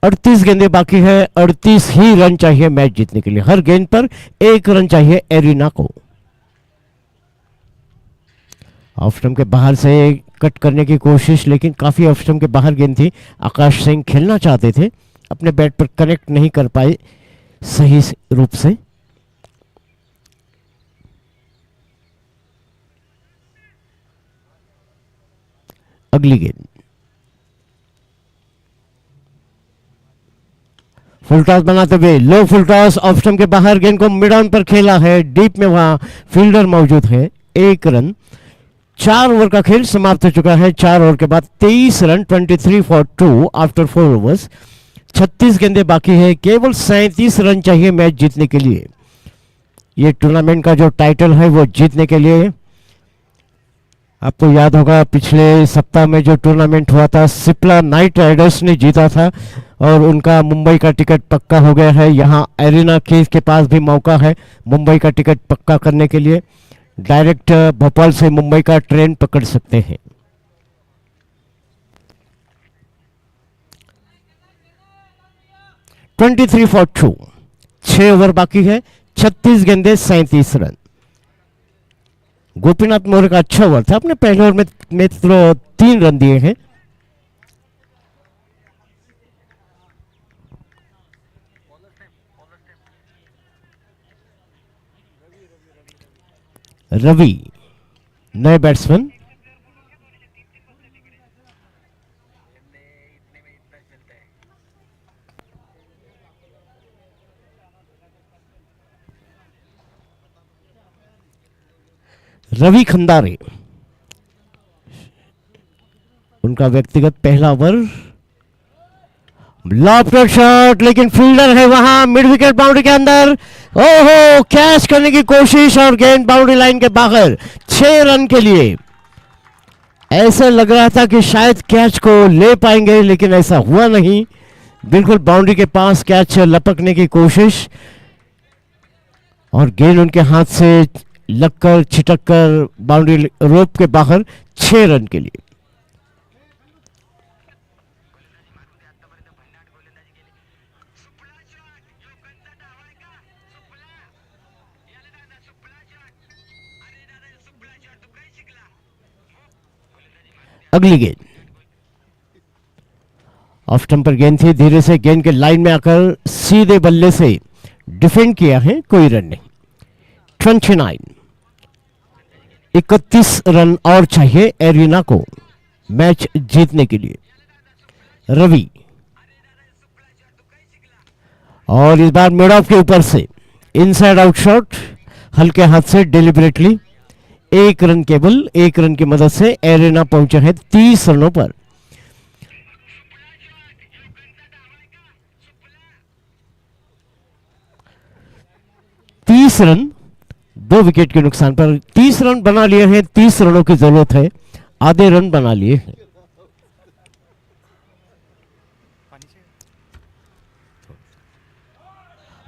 38 गेंदें बाकी है, 38 ही रन चाहिए मैच जीतने के लिए। हर गेंद पर 1 रन चाहिए एरिना को। ऑफ स्टंप के बाहर से कट करने की कोशिश, लेकिन काफी ऑफ स्टंप के बाहर गेंद थी। आकाश सिंह खेलना चाहते थे, अपने बैट पर कनेक्ट नहीं कर पाए सही रूप से। अगली गेंद फुल टॉस बनाते हुए, लो फुल टॉस, ऑफ स्टंप के बाहर गेंद को मिड ऑन पर खेला है। डीप में वहां फील्डर मौजूद है। 1 रन। 4 ओवर का खेल समाप्त हो चुका है। 4 ओवर के बाद 23 रन, 23 फॉर 2 आफ्टर 4 ओवर्स। 36 गेंदें बाकी है, केवल 37 रन चाहिए मैच जीतने के लिए। ये टूर्नामेंट का जो टाइटल है वो जीतने के लिए, आपको याद होगा पिछले सप्ताह में जो टूर्नामेंट हुआ था, सिप्ला नाइट राइडर्स ने जीता था और उनका मुंबई का टिकट पक्का हो गया है। यहाँ एरिना किंग्स के पास भी मौका है मुंबई का टिकट पक्का करने के लिए। डायरेक्ट भोपाल से मुंबई का ट्रेन पकड़ सकते हैं। Twenty for 2। 6 ओवर बाकी है, 36 गेंदें, 37 रन। गोपीनाथ मौर्य का अच्छा ओवर था, अपने पहले ओवर में तो 3 रन दिए हैं। रवि नए बैट्समैन। रवि खंदारे, उनका व्यक्तिगत पहला ओवर। लॉफ्टेड शॉट, लेकिन फील्डर है वहां मिड विकेट बाउंड्री के अंदर। ओहो, कैच करने की कोशिश और गेंद बाउंड्री लाइन के बाहर। 6 रन के लिए। ऐसा लग रहा था कि शायद कैच को ले पाएंगे, लेकिन ऐसा हुआ नहीं। बिल्कुल बाउंड्री के पास कैच लपकने की कोशिश और गेंद उनके हाथ से लगकर छिटककर बाउंड्री रोप के बाहर। 6 रन के लिए। अगली गेंद ऑफ स्टंप पर गेंद थी, धीरे से गेंद के लाइन में आकर सीधे बल्ले से डिफेंड किया है, कोई रन नहीं। 29। 31 रन और चाहिए एरिना को मैच जीतने के लिए। रवि, और इस बार मिड ऑफ के ऊपर से इनसाइड आउट शॉट, हल्के हाथ से डिलिबरेटली। 1 रन, केवल 1 रन की मदद से एरिना पहुंचे हैं 30 रनों पर। रन 2 विकेट के नुकसान पर 30 रन बना लिए हैं। 30 रनों की जरूरत है, आधे रन बना लिए हैं।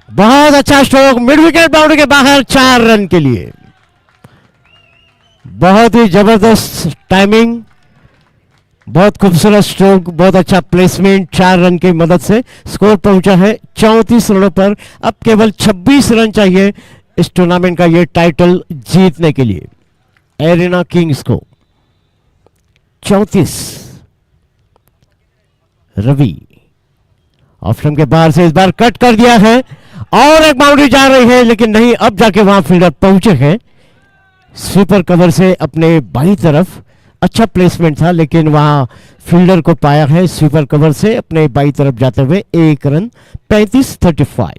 बहुत अच्छा स्ट्रोक, मिड विकेट बाउंड्री के बाहर। 4 रन के लिए। बहुत ही जबरदस्त टाइमिंग, बहुत खूबसूरत स्ट्रोक, बहुत अच्छा प्लेसमेंट। 4 रन की मदद से स्कोर पहुंचा है 34 रनों पर। अब केवल 26 रन चाहिए इस टूर्नामेंट का ये टाइटल जीतने के लिए एरिना किंग्स को। 34। रवि ऑप्शन के बाहर से इस बार कट कर दिया है और एक बाउंड्री जा रही है, लेकिन नहीं, अब जाके वहां फील्डर पहुंचे हैं स्वीपर कवर से अपने बाईं तरफ। अच्छा प्लेसमेंट था, लेकिन वहां फील्डर को पाया है स्वीपर कवर से अपने बाईं तरफ जाते हुए। 1 रन। 35-35।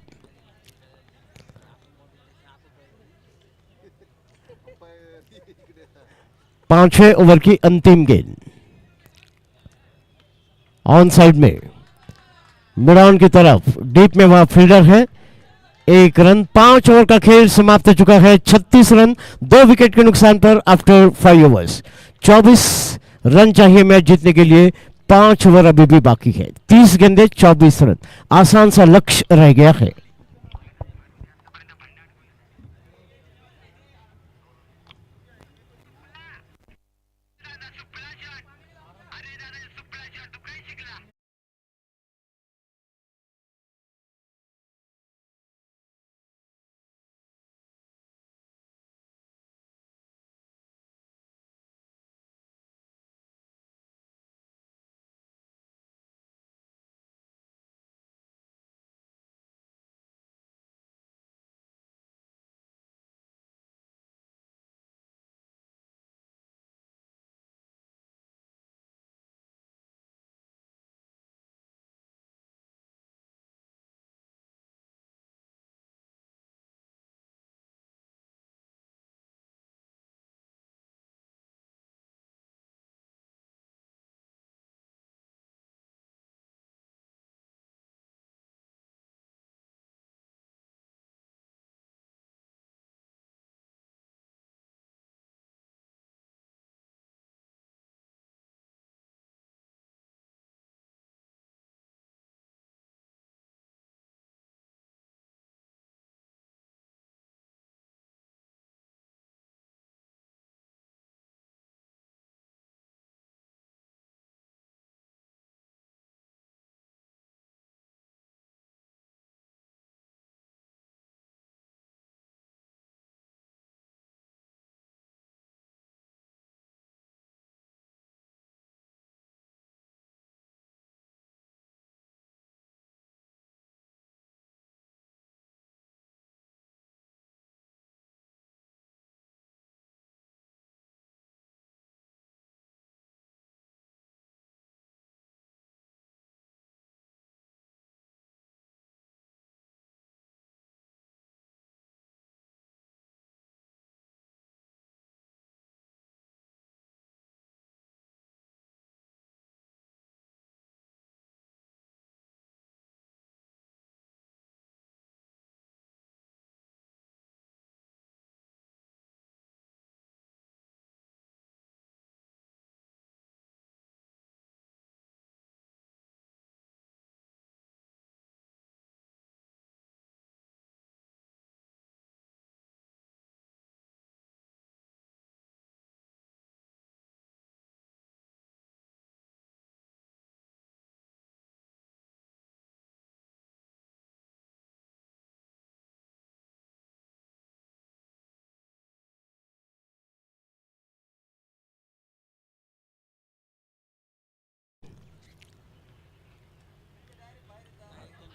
पांचवें ओवर की अंतिम गेंद ऑन साइड में मिड ऑन की तरफ, डीप में वहां फील्डर है। 1 रन। 5 ओवर का खेल समाप्त हो चुका है। 36 रन 2 विकेट के नुकसान पर आफ्टर 5 ओवर्स। 24 रन चाहिए मैच जीतने के लिए। 5 ओवर अभी भी बाकी है, 30 गेंदे 24 रन, आसान सा लक्ष्य रह गया है।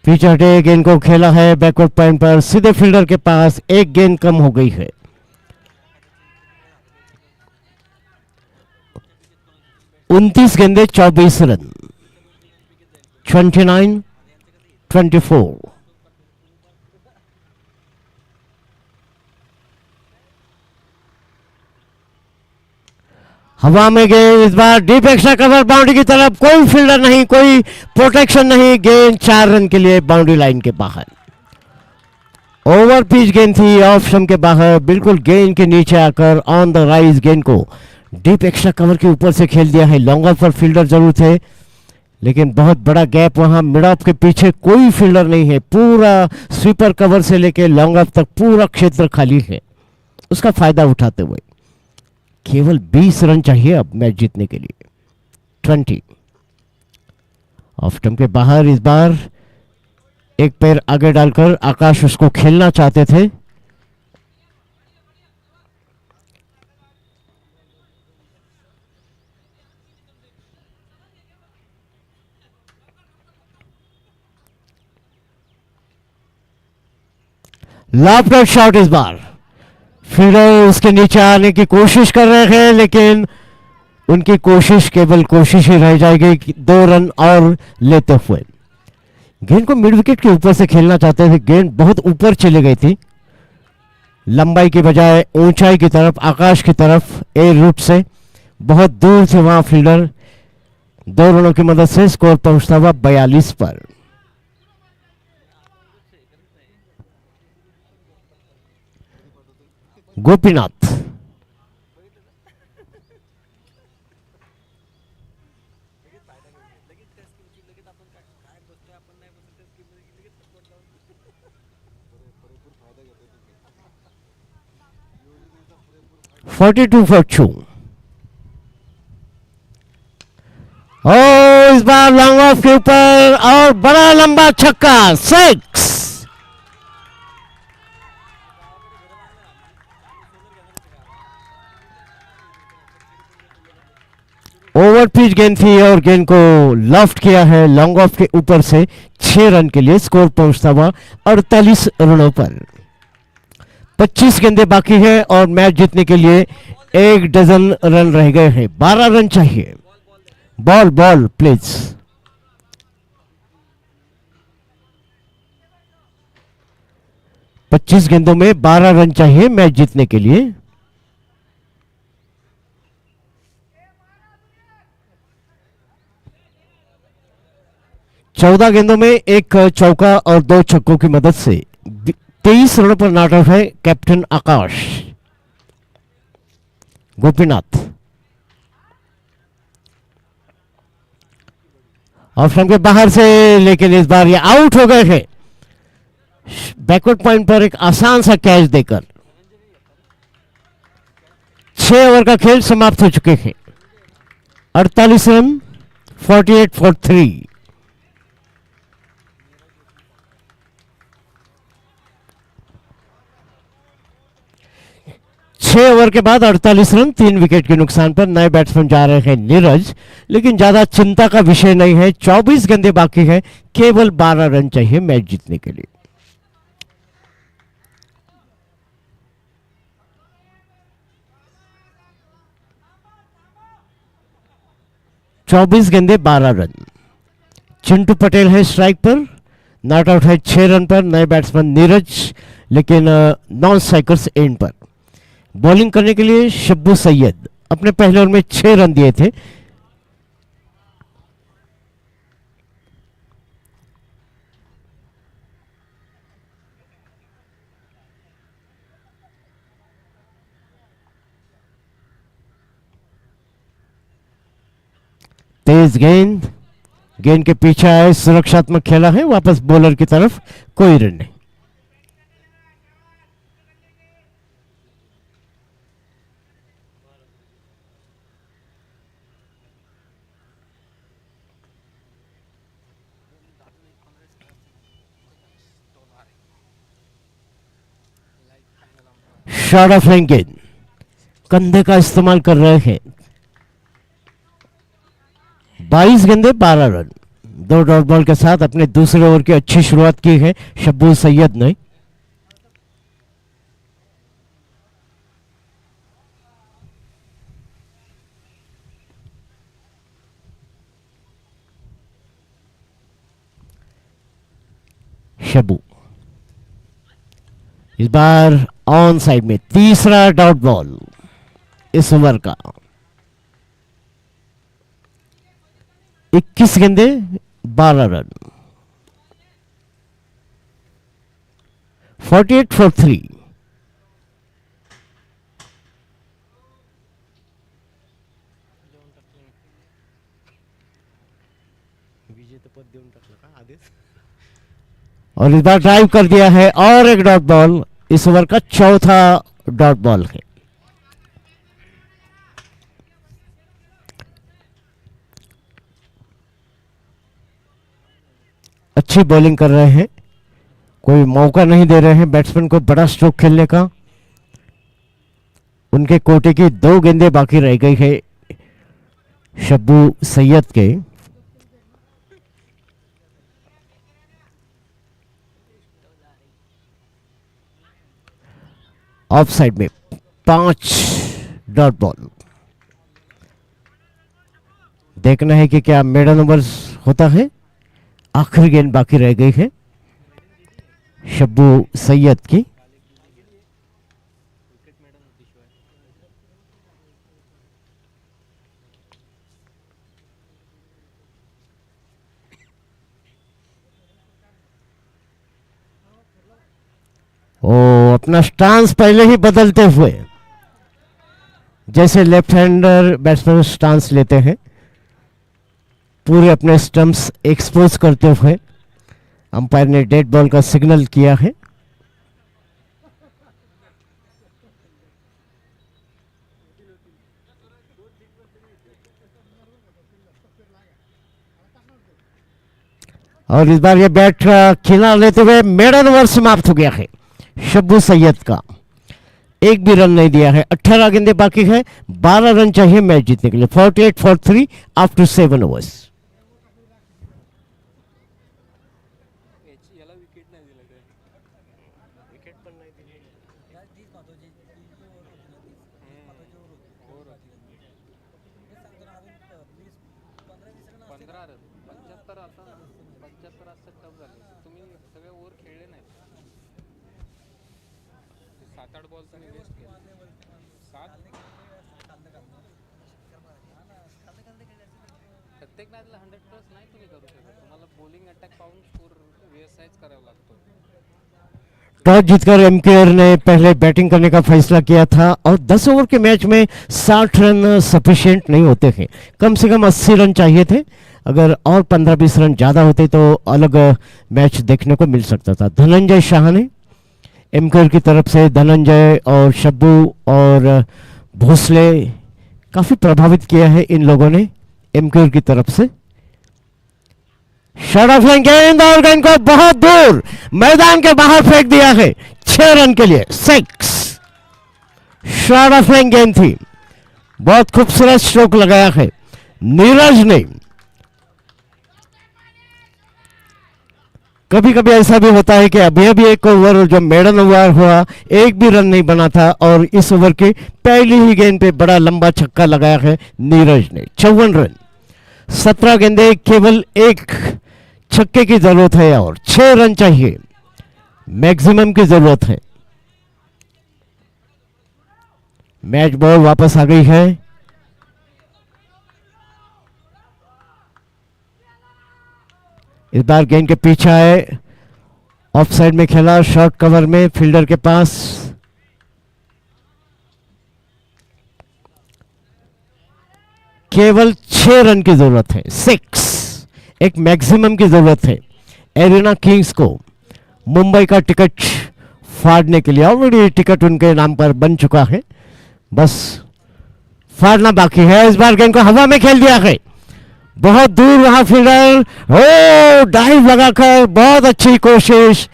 पिच हटे, गेंद को खेला है बैकवर्ड पॉइंट पर, सीधे फील्डर के पास, एक गेंद कम हो गई है। उनतीस गेंदे 24 रन, 29-24। हवा में गेंद, इस बार डीप एक्स्ट्रा कवर बाउंड्री की तरफ, कोई फील्डर नहीं, कोई प्रोटेक्शन नहीं, गेंद 4 रन के लिए बाउंड्री लाइन के बाहर। ओवर पिच गेंद थी, ऑफ स्टंप के बाहर, बिल्कुल गेंद के नीचे आकर ऑन द राइज गेंद को डीप एक्स्ट्रा कवर के ऊपर से खेल दिया है। लॉन्ग ऑफ पर फील्डर जरूर थे, लेकिन बहुत बड़ा गैप वहां, मिड ऑफ के पीछे कोई फील्डर नहीं है, पूरा स्वीपर कवर से लेकर लॉन्ग ऑफ तक पूरा क्षेत्र खाली है। उसका फायदा उठाते हुए केवल 20 रन चाहिए अब मैच जीतने के लिए। 20 ऑफ स्टंप के बाहर, इस बार एक पैर आगे डालकर आकाश उसको खेलना चाहते थे। लॉफ्ट शॉट, इस बार फील्डर उसके नीचे आने की कोशिश कर रहे हैं, लेकिन उनकी कोशिश केवल कोशिश ही रह जाएगी। 2 रन और लेते हुए गेंद को मिड विकेट के ऊपर से खेलना चाहते थे, गेंद बहुत ऊपर चली गई थी, लंबाई की बजाय ऊंचाई की तरफ, आकाश की तरफ, एयर रूट से बहुत दूर से वहां फील्डर 2 रनों की मदद से स्कोर पहुंचता हुआ 42 पर। गोपीनाथ 42-42। ओ इस बार लॉन्ग ऑफ के ऊपर और बड़ा लंबा छक्का, 6। ओवर पिच गेंद थी और गेंद को लॉफ्ट किया है लॉन्ग ऑफ के ऊपर से 6 रन के लिए। स्कोर पहुंचता हुआ 48 रनों पर। 25 गेंदें बाकी है और मैच जीतने के लिए 1 डजन रन रह गए हैं। 12 रन चाहिए। Ball ball please. पच्चीस गेंदों में 12 रन चाहिए मैच जीतने के लिए। चौदह गेंदों में एक चौका और 2 छक्कों की मदद से 23 रनों पर नॉट आउट है कैप्टन आकाश। गोपीनाथ ऑफ स्टंप के बाहर से, लेकिन इस बार ये आउट हो गए हैं बैकवर्ड पॉइंट पर एक आसान सा कैच देकर। 6 ओवर का खेल समाप्त हो चुके हैं। 48 रन, 48 फॉर 3। 6 ओवर के बाद 48 रन, 3 विकेट के नुकसान पर नए बैट्समैन जा रहे हैं नीरज, लेकिन ज्यादा चिंता का विषय नहीं है। 24 गेंदें बाकी है, केवल 12 रन चाहिए मैच जीतने के लिए। चौबीस गेंदे 12 रन। चिंटू पटेल है स्ट्राइक पर, नॉट आउट है 6 रन पर नए बैट्समैन नीरज, लेकिन नॉन स्ट्राइकर्स एंड पर। बॉलिंग करने के लिए शब्बू सैयद अपने पहले ओवर में 6 रन दिए थे। तेज गेंद, गेंद के पीछे आए, सुरक्षात्मक खेला है, वापस बॉलर की तरफ, कोई रन नहीं। शॉट ऑफ लाइन गेंद, कंधे का इस्तेमाल कर रहे हैं। 22 गेंदे 12 रन। 2 डॉट बॉल के साथ अपने दूसरे ओवर की अच्छी शुरुआत की है शब्बू सैयद ने। शब्बू इस बार ऑन साइड में, तीसरा डॉट बॉल इस ओवर का। 21 गेंदे 12 रन। 48 फॉर 3। और इस बार ड्राइव कर दिया है और एक डॉट बॉल, इस ओवर का चौथा डॉट बॉल है। अच्छी बॉलिंग कर रहे हैं, कोई मौका नहीं दे रहे हैं बैट्समैन को बड़ा स्ट्रोक खेलने का। उनके कोटे की 2 गेंदें बाकी रह गई है शब्बू सैयद के। ऑफ साइड में 5 डॉट बॉल। देखना है कि क्या मेडन ओवर्स होता है। आखिरी गेंद बाकी रह गई है शब्बू सैयद की। ओ अपना स्टांस पहले ही बदलते हुए, जैसे लेफ्ट हैंडर बैट्समैन स्टांस लेते हैं, पूरे अपने स्टंप्स एक्सपोज करते हुए अंपायर ने डेड बॉल का सिग्नल किया है। और इस बार ये बैट किनारा लेते हुए मेडन ओवर समाप्त हो गया है शब्बू सैयद का। एक भी रन नहीं दिया है, 18 गेंदें बाकी है, 12 रन चाहिए मैच जीतने के लिए। 48 फॉर 3 आफ्टर 7 ओवर्स। प्रत्येक मॅचला 100+ नाही तुम्ही करू शकत, तुम्हाला बॉलिंग अटॅक पाहून स्कोर व्यवस्थित करावा लागतो. टॉस जीतकर एमकेआर ने पहले बैटिंग करने का फैसला किया था और 10 ओवर के मैच में 60 रन सफिशिएंट नहीं होते हैं, कम से कम 80 रन चाहिए थे। अगर और 15-20 रन ज़्यादा होते तो अलग मैच देखने को मिल सकता था। धनंजय शाह ने एमकेआर की तरफ से, धनंजय और शब्बू और भोसले काफ़ी प्रभावित किया है इन लोगों ने एमकेआर की तरफ से। शॉट ऑफ लाइन गेंद और गेंद को बहुत दूर मैदान के बाहर फेंक दिया है 6 रन के लिए, 6। शॉट ऑफ लाइन गेंद थी, बहुत खूबसूरत स्ट्रोक लगाया है नीरज ने। कभी कभी ऐसा भी होता है कि अभी अभी एक ओवर जो मेडन ओवर हुआ, एक भी रन नहीं बना था और इस ओवर की पहली ही गेंद पे बड़ा लंबा छक्का लगाया है नीरज ने। 54 रन, 17 गेंदे, केवल एक छक्के की जरूरत है और 6 रन चाहिए, मैक्सिमम की जरूरत है। मैच बॉल वापस आ गई है। इस बार गेंद के पीछे आए, ऑफ साइड में खेला, शॉर्ट कवर में फील्डर के पास। केवल 6 रन की जरूरत है, 6, एक मैक्सिमम की जरूरत है एरिना किंग्स को मुंबई का टिकट फाड़ने के लिए। ऑलरेडी टिकट उनके नाम पर बन चुका है, बस फाड़ना बाकी है। इस बार गेंद को हवा में खेल दिया है, बहुत दूर वहां फील्डर, ओ डाइव लगाकर, बहुत अच्छी कोशिश,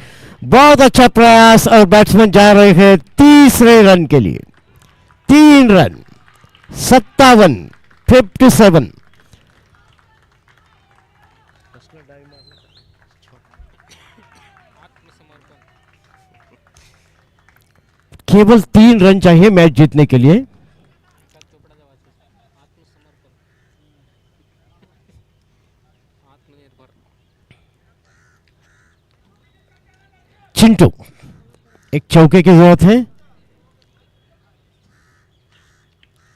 बहुत अच्छा प्रयास और बैट्समैन जा रहे हैं तीसरे रन के लिए। 3 रन, 57। केवल 3 रन चाहिए मैच जीतने के लिए। चिंटू, एक चौके की जरूरत है।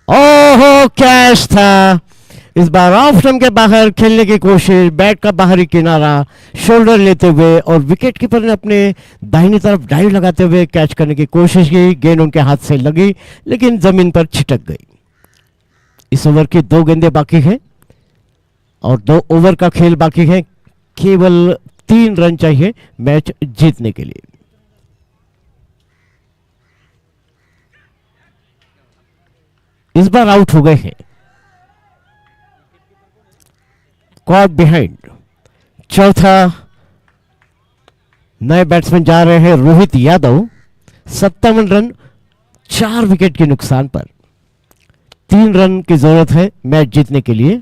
ओहो, कैच था। इस बार ऑफ स्टंप के बाहर खेलने की कोशिश, बैट का बाहरी किनारा, शोल्डर लेते हुए और विकेट कीपर ने अपने दाहिनी तरफ डाइव लगाते हुए कैच करने की कोशिश की। गेंद उनके हाथ से लगी लेकिन जमीन पर छिटक गई। इस ओवर की 2 गेंदें बाकी हैं और 2 ओवर का खेल बाकी है। केवल 3 रन चाहिए मैच जीतने के लिए। इस बार आउट हो गए हैं, कॉट बिहाइंड। चौथा नए बैट्समैन जा रहे हैं रोहित यादव, 57 रन, 4 विकेट के नुकसान पर। 3 रन की जरूरत है मैच जीतने के लिए।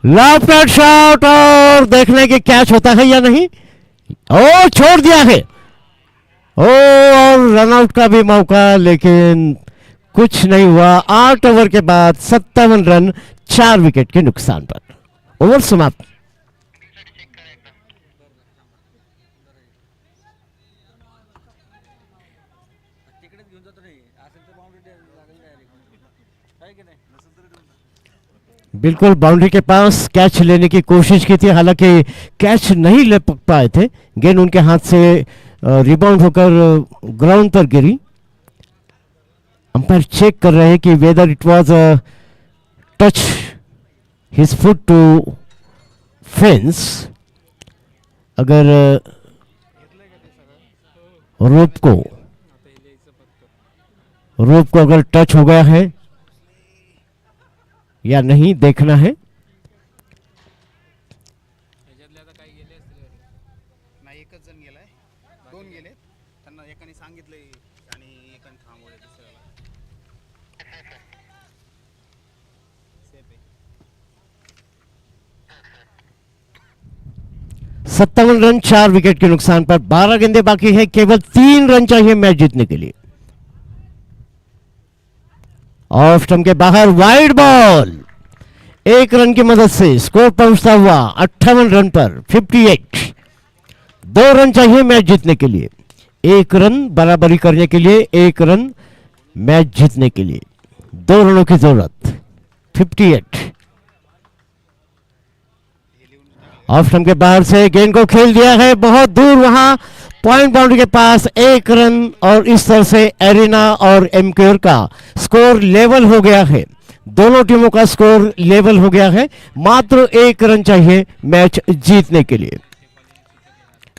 लेफ्ट शॉट और देखने की कैच होता है या नहीं। ओ छोड़ दिया है, ओ और रनआउट का भी मौका, लेकिन कुछ नहीं हुआ। 8 ओवर के बाद 57 रन, 4 विकेट के नुकसान पर ओवर समाप्त। बिल्कुल बाउंड्री के पास कैच लेने की कोशिश की थी, हालांकि कैच नहीं ले पाए थे। गेंद उनके हाथ से रिबाउंड होकर ग्राउंड पर गिरी। अंपायर चेक कर रहे हैं कि whether it was touch his foot to fence. अगर रोप को अगर टच हो गया है या नहीं देखना है। नाही एकच जण गेलाय, दोन गेले, त्यांना एकाने सांगितलंय आणि एकाने थांबवलंय दुसऱ्याला. सेफ आहे. 57 रन 4 विकेट के नुकसान पर 12 गेंदें बाकी है, केवल 3 रन चाहिए मैच जीतने के लिए। ऑफ स्टंप के बाहर वाइड बॉल, 1 रन की मदद से स्कोर पहुंचता हुआ 58 रन पर 58। 2 रन चाहिए मैच जीतने के लिए, 1 रन बराबरी करने के लिए, 1 रन मैच जीतने के लिए, 2 रनों की जरूरत। 58। ऑफ स्टंप के बाहर से गेंद को खेल दिया है बहुत दूर, वहां पॉइंट बाउंड्री के पास 1 रन, और इस तरह से एरिना और एमक्योर का स्कोर लेवल हो गया है। दोनों टीमों का स्कोर लेवल हो गया है, मात्र 1 रन चाहिए मैच जीतने के लिए।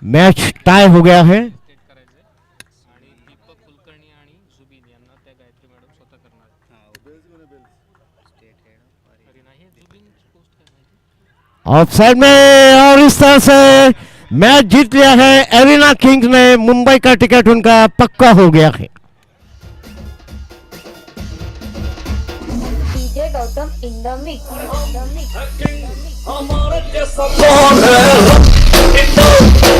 मैच टाई हो गया है। ऑफ साइड में, और इस तरह से मैच जीत लिया है एरिना किंग्स ने। मुंबई का टिकट उनका पक्का हो गया है। DJ Gautam in the mix. हमारे जैसा कौन है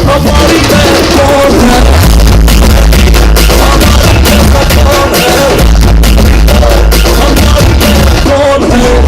हमारी बहन कौन है हमारे जैसा कौन है हमारी बहन कौन है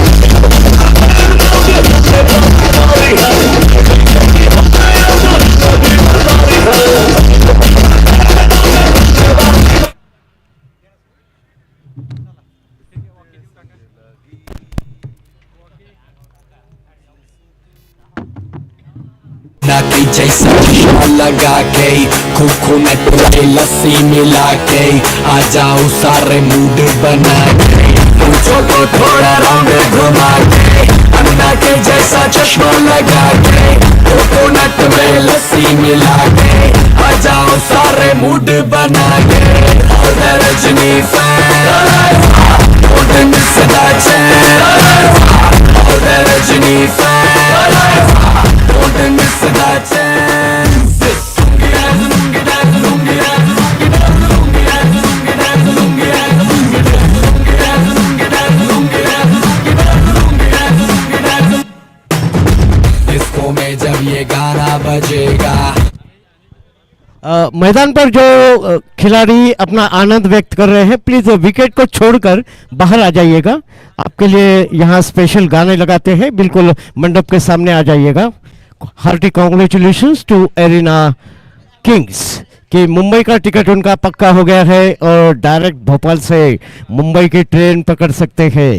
की जैसा चश्मा लगा के कोकोनट में लस्सी मिला के आ जाओ सारे मूड बना के पूछो तो थोड़ा राउंड घुमा के अन्ना के जैसा चश्मा लगा के कोकोनट में लस्सी मिला के आ जाओ सारे मूड बना के रजनी फैन सदा Rajni fan Don't miss that chance. Disco में जब ये गाना बजेगा। मैदान पर जो खिलाड़ी अपना आनंद व्यक्त कर रहे हैं, प्लीज विकेट को छोड़कर बाहर आ जाइएगा। आपके लिए यहाँ स्पेशल गाने लगाते हैं, बिल्कुल मंडप के सामने आ जाइएगा। Hearty congratulations to arena kings कि मुंबई का टिकट उनका पक्का हो गया है और डायरेक्ट भोपाल से मुंबई की ट्रेन पकड़ सकते हैं।